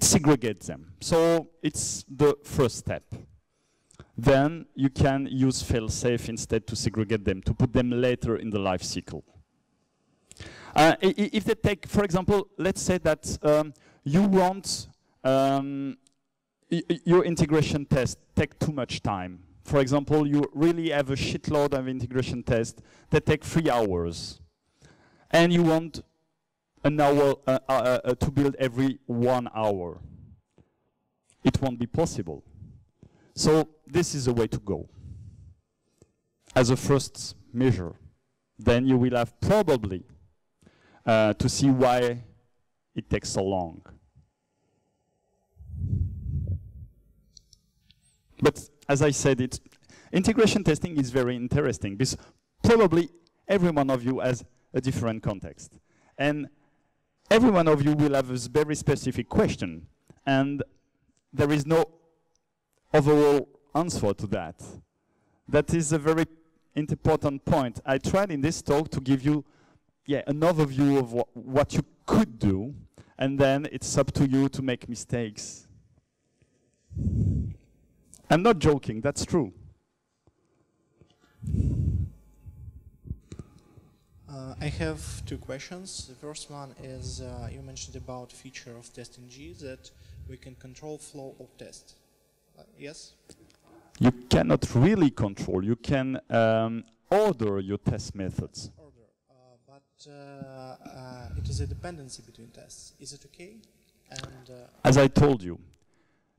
[SPEAKER 1] segregates them. So it's the first step. Then you can use failsafe instead to segregate them, to put them later in the life cycle. If they take, for example, let's say that you want your integration test take too much time. For example, you really have a shitload of integration tests that take 3 hours. And you want an hour to build every 1 hour. It won't be possible. So this is a way to go as a first measure. Then you will have probably to see why it takes so long. But as I said, integration testing is very interesting, because probably every one of you has a different context. And every one of you will have a very specific question. And there is no overall answer to that. That is a very important point. I tried in this talk to give you an overview of what you could do, and then it's up to you to make mistakes. I'm not joking, that's true.
[SPEAKER 5] I have 2 questions. The first one is, you mentioned about feature of TestNG that we can control flow of test. Yes?
[SPEAKER 1] You cannot really control. You can order your test methods.
[SPEAKER 5] But it is a dependency between tests. Is it okay? And
[SPEAKER 1] as I told you,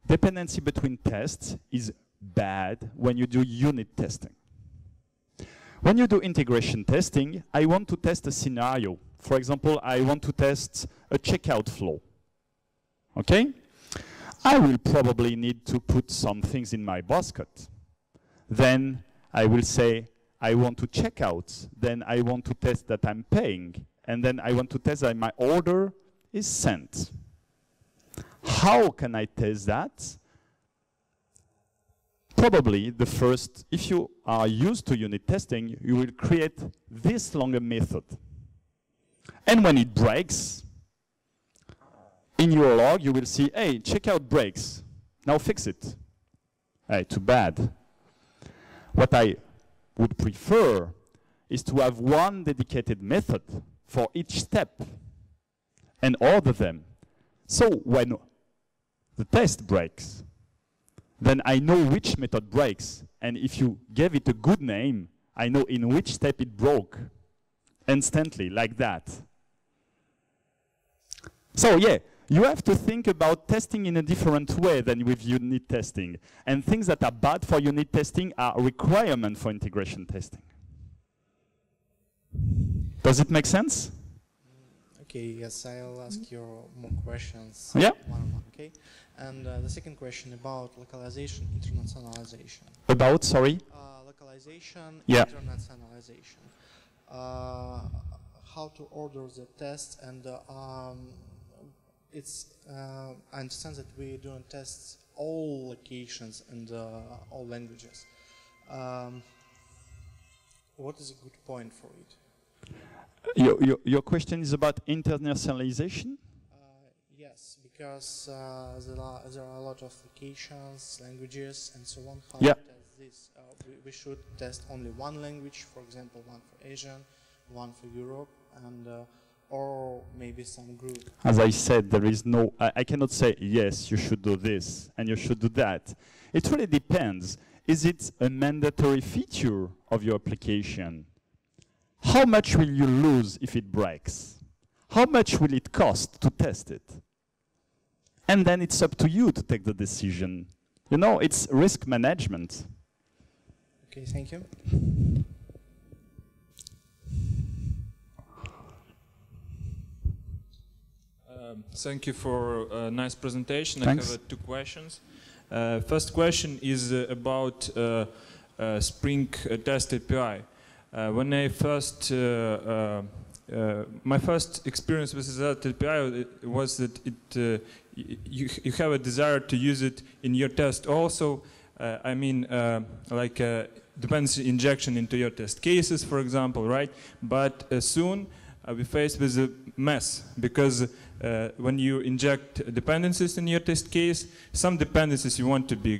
[SPEAKER 1] dependency between tests is bad when you do unit testing. When you do integration testing, I want to test a scenario. For example, I want to test a checkout flow. Okay? I will probably need to put some things in my basket. Then I will say, I want to check out. Then I want to test that I'm paying. And then I want to test that my order is sent. How can I test that? Probably the first, if you are used to unit testing, you will create this longer method. And when it breaks, in your log you will see, hey, checkout breaks. Now fix it. Hey, too bad. What I would prefer is to have one dedicated method for each step and order them. So when the test breaks, then I know which method breaks. And if you gave it a good name, I know in which step it broke instantly, like that. So yeah, you have to think about testing in a different way than with unit testing. And things that are bad for unit testing are a requirement for integration testing. Does it make sense?
[SPEAKER 5] Okay, yes, I'll ask you more questions.
[SPEAKER 1] Yeah.
[SPEAKER 5] One, okay. And the second question about localization, internationalization.
[SPEAKER 1] About, sorry?
[SPEAKER 5] Localization,
[SPEAKER 1] yeah.
[SPEAKER 5] internationalization. How to order the test, and I understand that we don't test all locations and all languages. What is a good point for it?
[SPEAKER 1] Your question is about internationalization?
[SPEAKER 5] Yes, because there are a lot of locations, languages, and so on. How
[SPEAKER 1] yeah.
[SPEAKER 5] to test this? We should test only one language, for example, one for Asian, one for Europe, and or maybe some group.
[SPEAKER 1] As I said, there is no, I cannot say, yes, you should do this, and you should do that. It really depends. Is it a mandatory feature of your application? How much will you lose if it breaks? How much will it cost to test it? And then it's up to you to take the decision. You know, it's risk management.
[SPEAKER 5] Okay, thank you.
[SPEAKER 6] Thank you for a nice presentation.
[SPEAKER 1] Thanks.
[SPEAKER 6] I have two questions. First question is about Spring Test API. When I first, my first experience with that API was that you have a desire to use it in your test also. I mean, like dependency injection into your test cases, for example, right? But soon we faced with a mess, because when you inject dependencies in your test case, some dependencies you want to be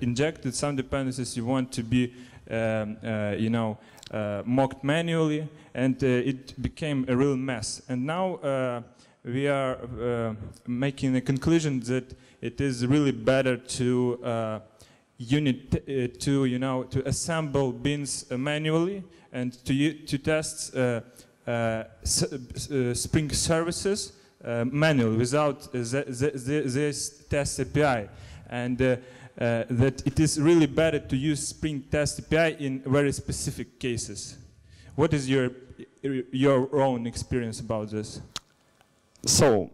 [SPEAKER 6] injected, some dependencies you want to be, you know, mocked manually, and it became a real mess. And now we are making a conclusion that it is really better to to assemble bins manually and to test Spring services manually without this test API, and that it is really better to use Spring Test API in very specific cases. What is your own experience about this?
[SPEAKER 1] So,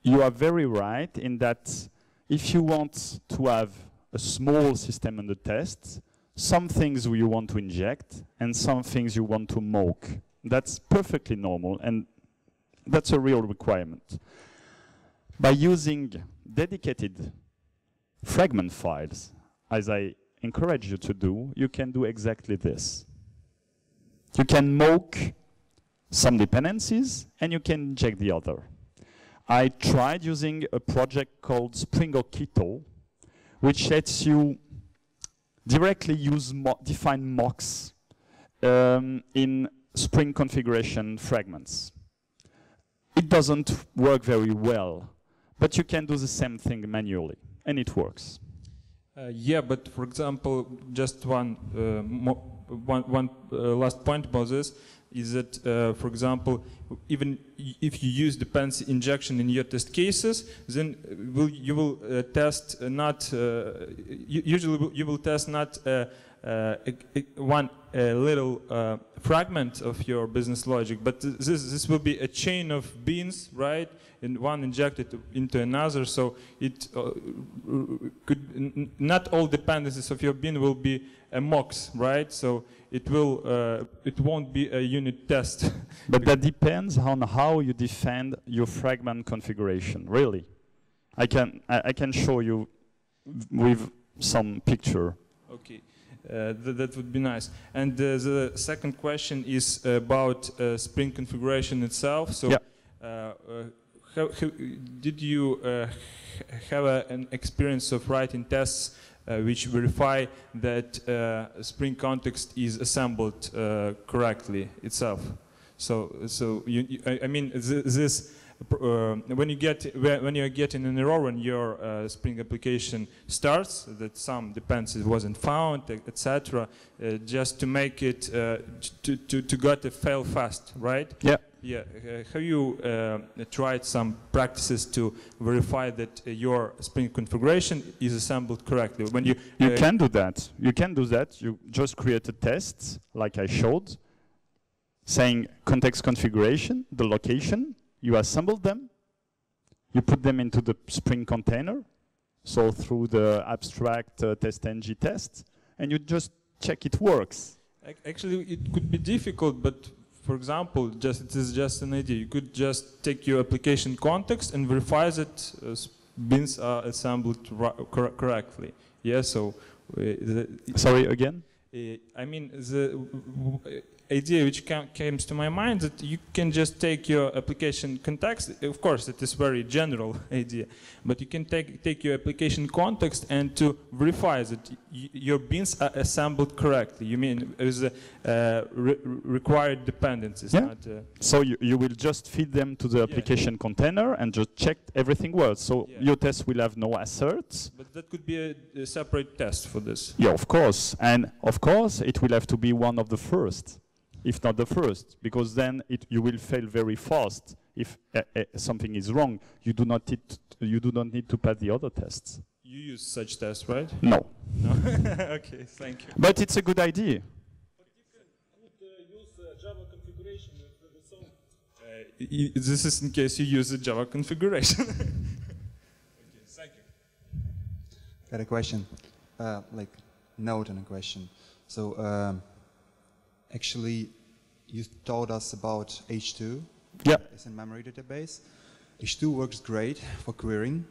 [SPEAKER 1] you are very right in that if you want to have a small system under test, some things you want to inject and some things you want to mock. That's perfectly normal, and that's a real requirement. By using dedicated fragment files, as I encourage you to do, you can do exactly this. You can mock some dependencies, and you can inject the other. I tried using a project called Spring Keto, which lets you directly use define mocks in Spring configuration fragments. It doesn't work very well, but you can do the same thing manually, and it works.
[SPEAKER 6] Yeah, but for example, just one last point about this is that, for example, even if you use dependency injection in your test cases, then you will test not usually you will test not one little fragment of your business logic, but this will be a chain of beans, right? And one injected into another, so it not all dependencies of your bean will be a mocks, right? So it won't be a unit test.
[SPEAKER 1] But that depends on how you define your fragment configuration. Really, I can show you with some picture.
[SPEAKER 6] Okay, that would be nice. And the second question is about Spring configuration itself. So, how did you have an experience of writing tests which verify that Spring context is assembled correctly itself? So I mean, this when you are getting an error when your Spring application starts that some dependency wasn't found, etc., just to make it to get a fail fast, right?
[SPEAKER 1] Yeah.
[SPEAKER 6] Yeah. Have you tried some practices to verify that your Spring configuration is assembled correctly? When you
[SPEAKER 1] can do that. You can do that. You just create a test, like I showed, saying context configuration, the location. You assemble them. You put them into the Spring container. So through the abstract test-ng test, and you just check it works.
[SPEAKER 6] Actually, it could be difficult, but for example, it is just an idea. You could just take your application context and verify that bins are assembled correctly. Yeah. So.
[SPEAKER 1] Sorry again.
[SPEAKER 6] I mean, the idea which came to my mind that you can just take your application context. Of course, it is very general idea, but you can take your application context and to verify that your bins are assembled correctly. You mean as required dependencies?
[SPEAKER 1] Yeah.
[SPEAKER 6] Not,
[SPEAKER 1] so you will just feed them to the application container and just check everything works. So your test will have no asserts.
[SPEAKER 6] But that could be a separate test for this.
[SPEAKER 1] Yeah, of course, and of course it will have to be one of the first. If not the first, because then you will fail very fast. If something is wrong, you do not need to pass the other tests.
[SPEAKER 6] You use such tests, right?
[SPEAKER 1] No.
[SPEAKER 6] No. Okay, thank you.
[SPEAKER 1] But it's a good idea.
[SPEAKER 2] But you could use Java configuration with its own.
[SPEAKER 6] This is in case you use the Java configuration. Okay,
[SPEAKER 2] thank you.
[SPEAKER 7] Got a question, like note and a question. So. Actually, you told us about H2.
[SPEAKER 1] Yeah.
[SPEAKER 7] It's a memory database. H2 works great for querying.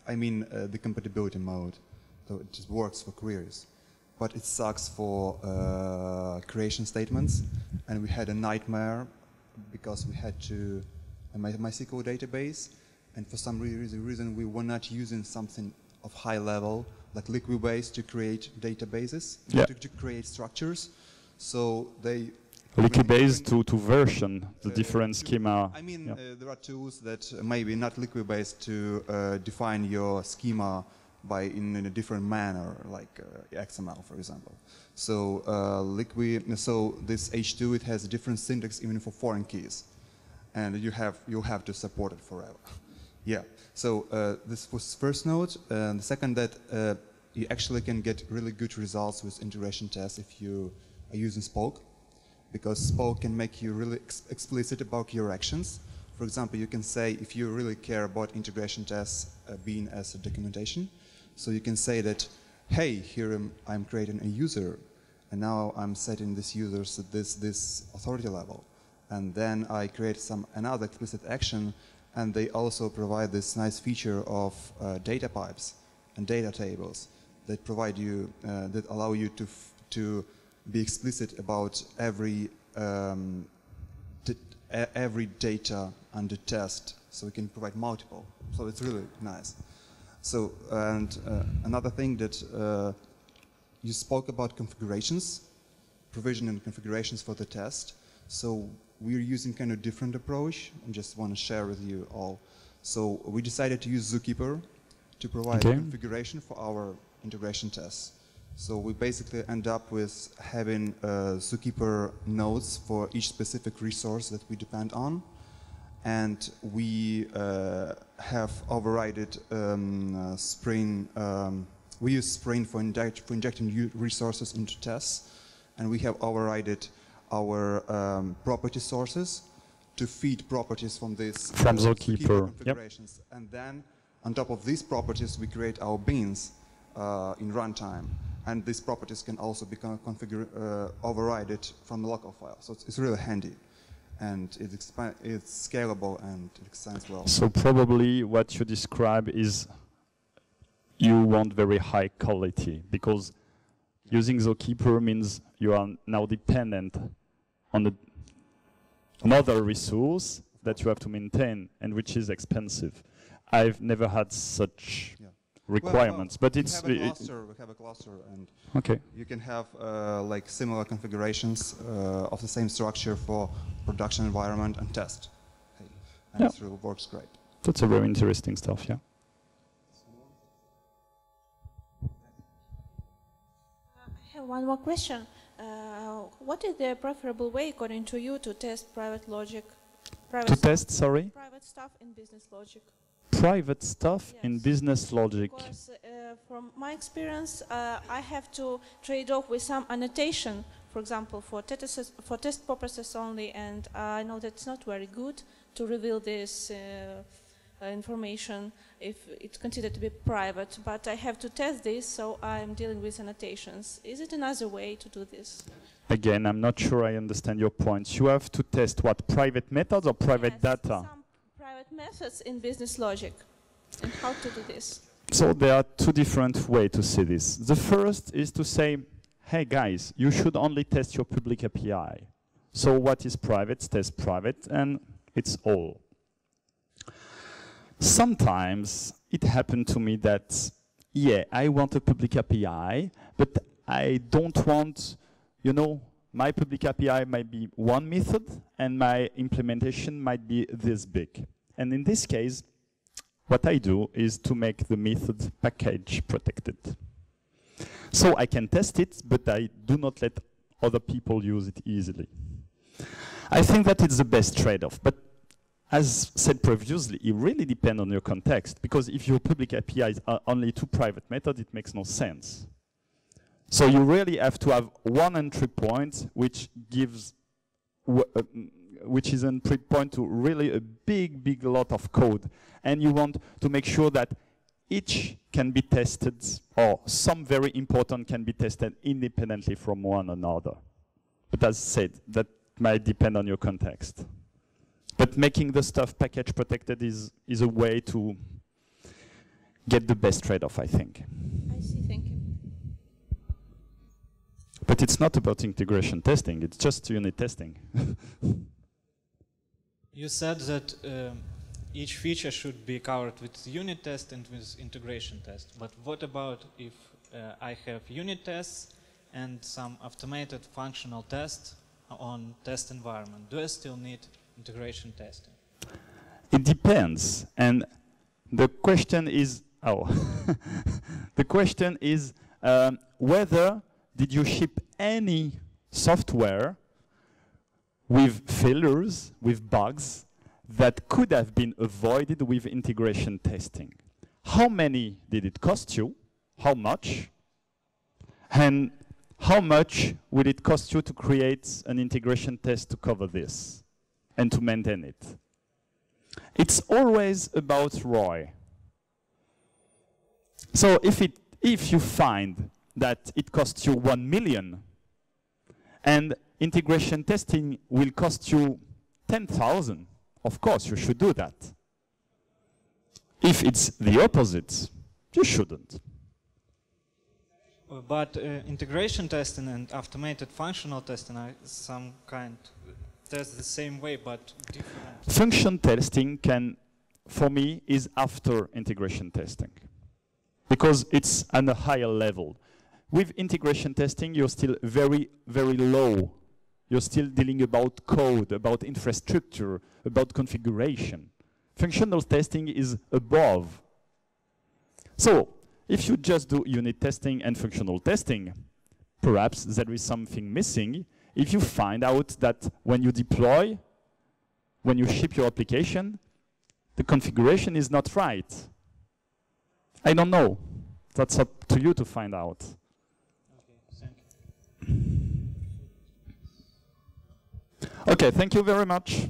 [SPEAKER 7] I mean, the compatibility mode. So it just works for queries. But it sucks for creation statements. And we had a nightmare because we had to MySQL database. And for some reason, we were not using something of high level, like Liquibase, to create databases, to create structures. So they
[SPEAKER 1] Liquibase to version the different schema.
[SPEAKER 7] I mean, there are tools that maybe not Liquibase to define your schema in a different manner, like XML, for example. So so this H2 it has a different syntax even for foreign keys, and you'll have to support it forever. Yeah. So this was first note. And the second that you actually can get really good results with integration tests if you using Spoke, because Spoke can make you really explicit about your actions. For example, you can say if you really care about integration tests being as a documentation, so you can say that, hey, here I'm creating a user, and now I'm setting this user at this authority level, and then I create another explicit action, and they also provide this nice feature of data pipes and data tables that provide you that allow you to be explicit about every data under test, so we can provide multiple. So it's really nice. So and another thing that you spoke about configurations, provision and configurations for the test. So we're using kind of different approach. I just want to share with you all. So we decided to use Zookeeper to provide configuration for our integration tests. So we basically end up with having Zookeeper nodes for each specific resource that we depend on. And we have overridden Spring we use Spring for injecting resources into tests, and we have overridden our property sources to feed properties from this
[SPEAKER 1] from Zookeeper
[SPEAKER 7] configurations. Yep. And then on top of these properties, we create our beans in runtime. And these properties can also be overridden from the local file. So it's really handy. And it's scalable and it extends well.
[SPEAKER 1] So probably what you describe is you want very high quality, because using Zookeeper means you are now dependent on another resource that you have to maintain, and which is expensive. I've never had such requirements, but it's
[SPEAKER 7] we have a cluster, and
[SPEAKER 1] okay.
[SPEAKER 7] You can have like similar configurations of the same structure for production environment and test, and it really works great.
[SPEAKER 1] That's a very interesting stuff, yeah.
[SPEAKER 8] I have one more question. What is the preferable way, according to you, to test private logic? Private stuff in business logic.
[SPEAKER 1] Private stuff in business logic.
[SPEAKER 8] Because from my experience, I have to trade off with some annotation, for example, for test purposes only, and I know that it's not very good to reveal this information if it's considered to be private, but I have to test this, so I'm dealing with annotations. Is it another way to do this?
[SPEAKER 1] Again, I'm not sure I understand your points. You have to test what, private methods or private data?
[SPEAKER 8] Some private methods in business logic, and how to do this.
[SPEAKER 1] So there are two different ways to see this. The first is to say, hey guys, you should only test your public API. So what is private stays private, and it's all. Sometimes it happened to me that, yeah, I want a public API, but I don't want, you know, my public API might be one method and my implementation might be this big. And in this case, what I do is to make the method package protected. So I can test it, but I do not let other people use it easily. I think that it's the best trade-off. But as said previously, it really depends on your context, because if your public APIs are only two private methods, it makes no sense. So you really have to have one entry point which gives, which is an entry point to really a big lot of code. And you want to make sure that each can be tested, or some very important can be tested independently from one another. But as said, that might depend on your context. But making the stuff package protected is a way to get the best trade-off, I think.
[SPEAKER 8] I see, thank you.
[SPEAKER 1] But it's not about integration testing, it's just unit testing.
[SPEAKER 9] You said that each feature should be covered with unit test and with integration test. But what about if I have unit tests and some automated functional tests on test environment? Do I still need integration testing?
[SPEAKER 1] It depends, and the question is, the question is whether did you ship any software with failures, with bugs that could have been avoided with integration testing? How many did it cost you? How much? And how much will it cost you to create an integration test to cover this and to maintain it? It's always about ROI. So if you find that it costs you 1 million and integration testing will cost you 10,000, of course you should do that. If it's the opposite, you shouldn't.
[SPEAKER 9] But integration testing and automated functional testing are some kind test the same way but different.
[SPEAKER 1] Function testing can, for me, is after integration testing, because it's on a higher level. With integration testing, you're still very low. You're still dealing about code, about infrastructure, about configuration. Functional testing is above. So, if you just do unit testing and functional testing, perhaps there is something missing. If you find out that when you deploy, when you ship your application, the configuration is not right. I don't know. That's up to you to find out.
[SPEAKER 9] Okay, thank you.
[SPEAKER 1] Okay, thank you very much.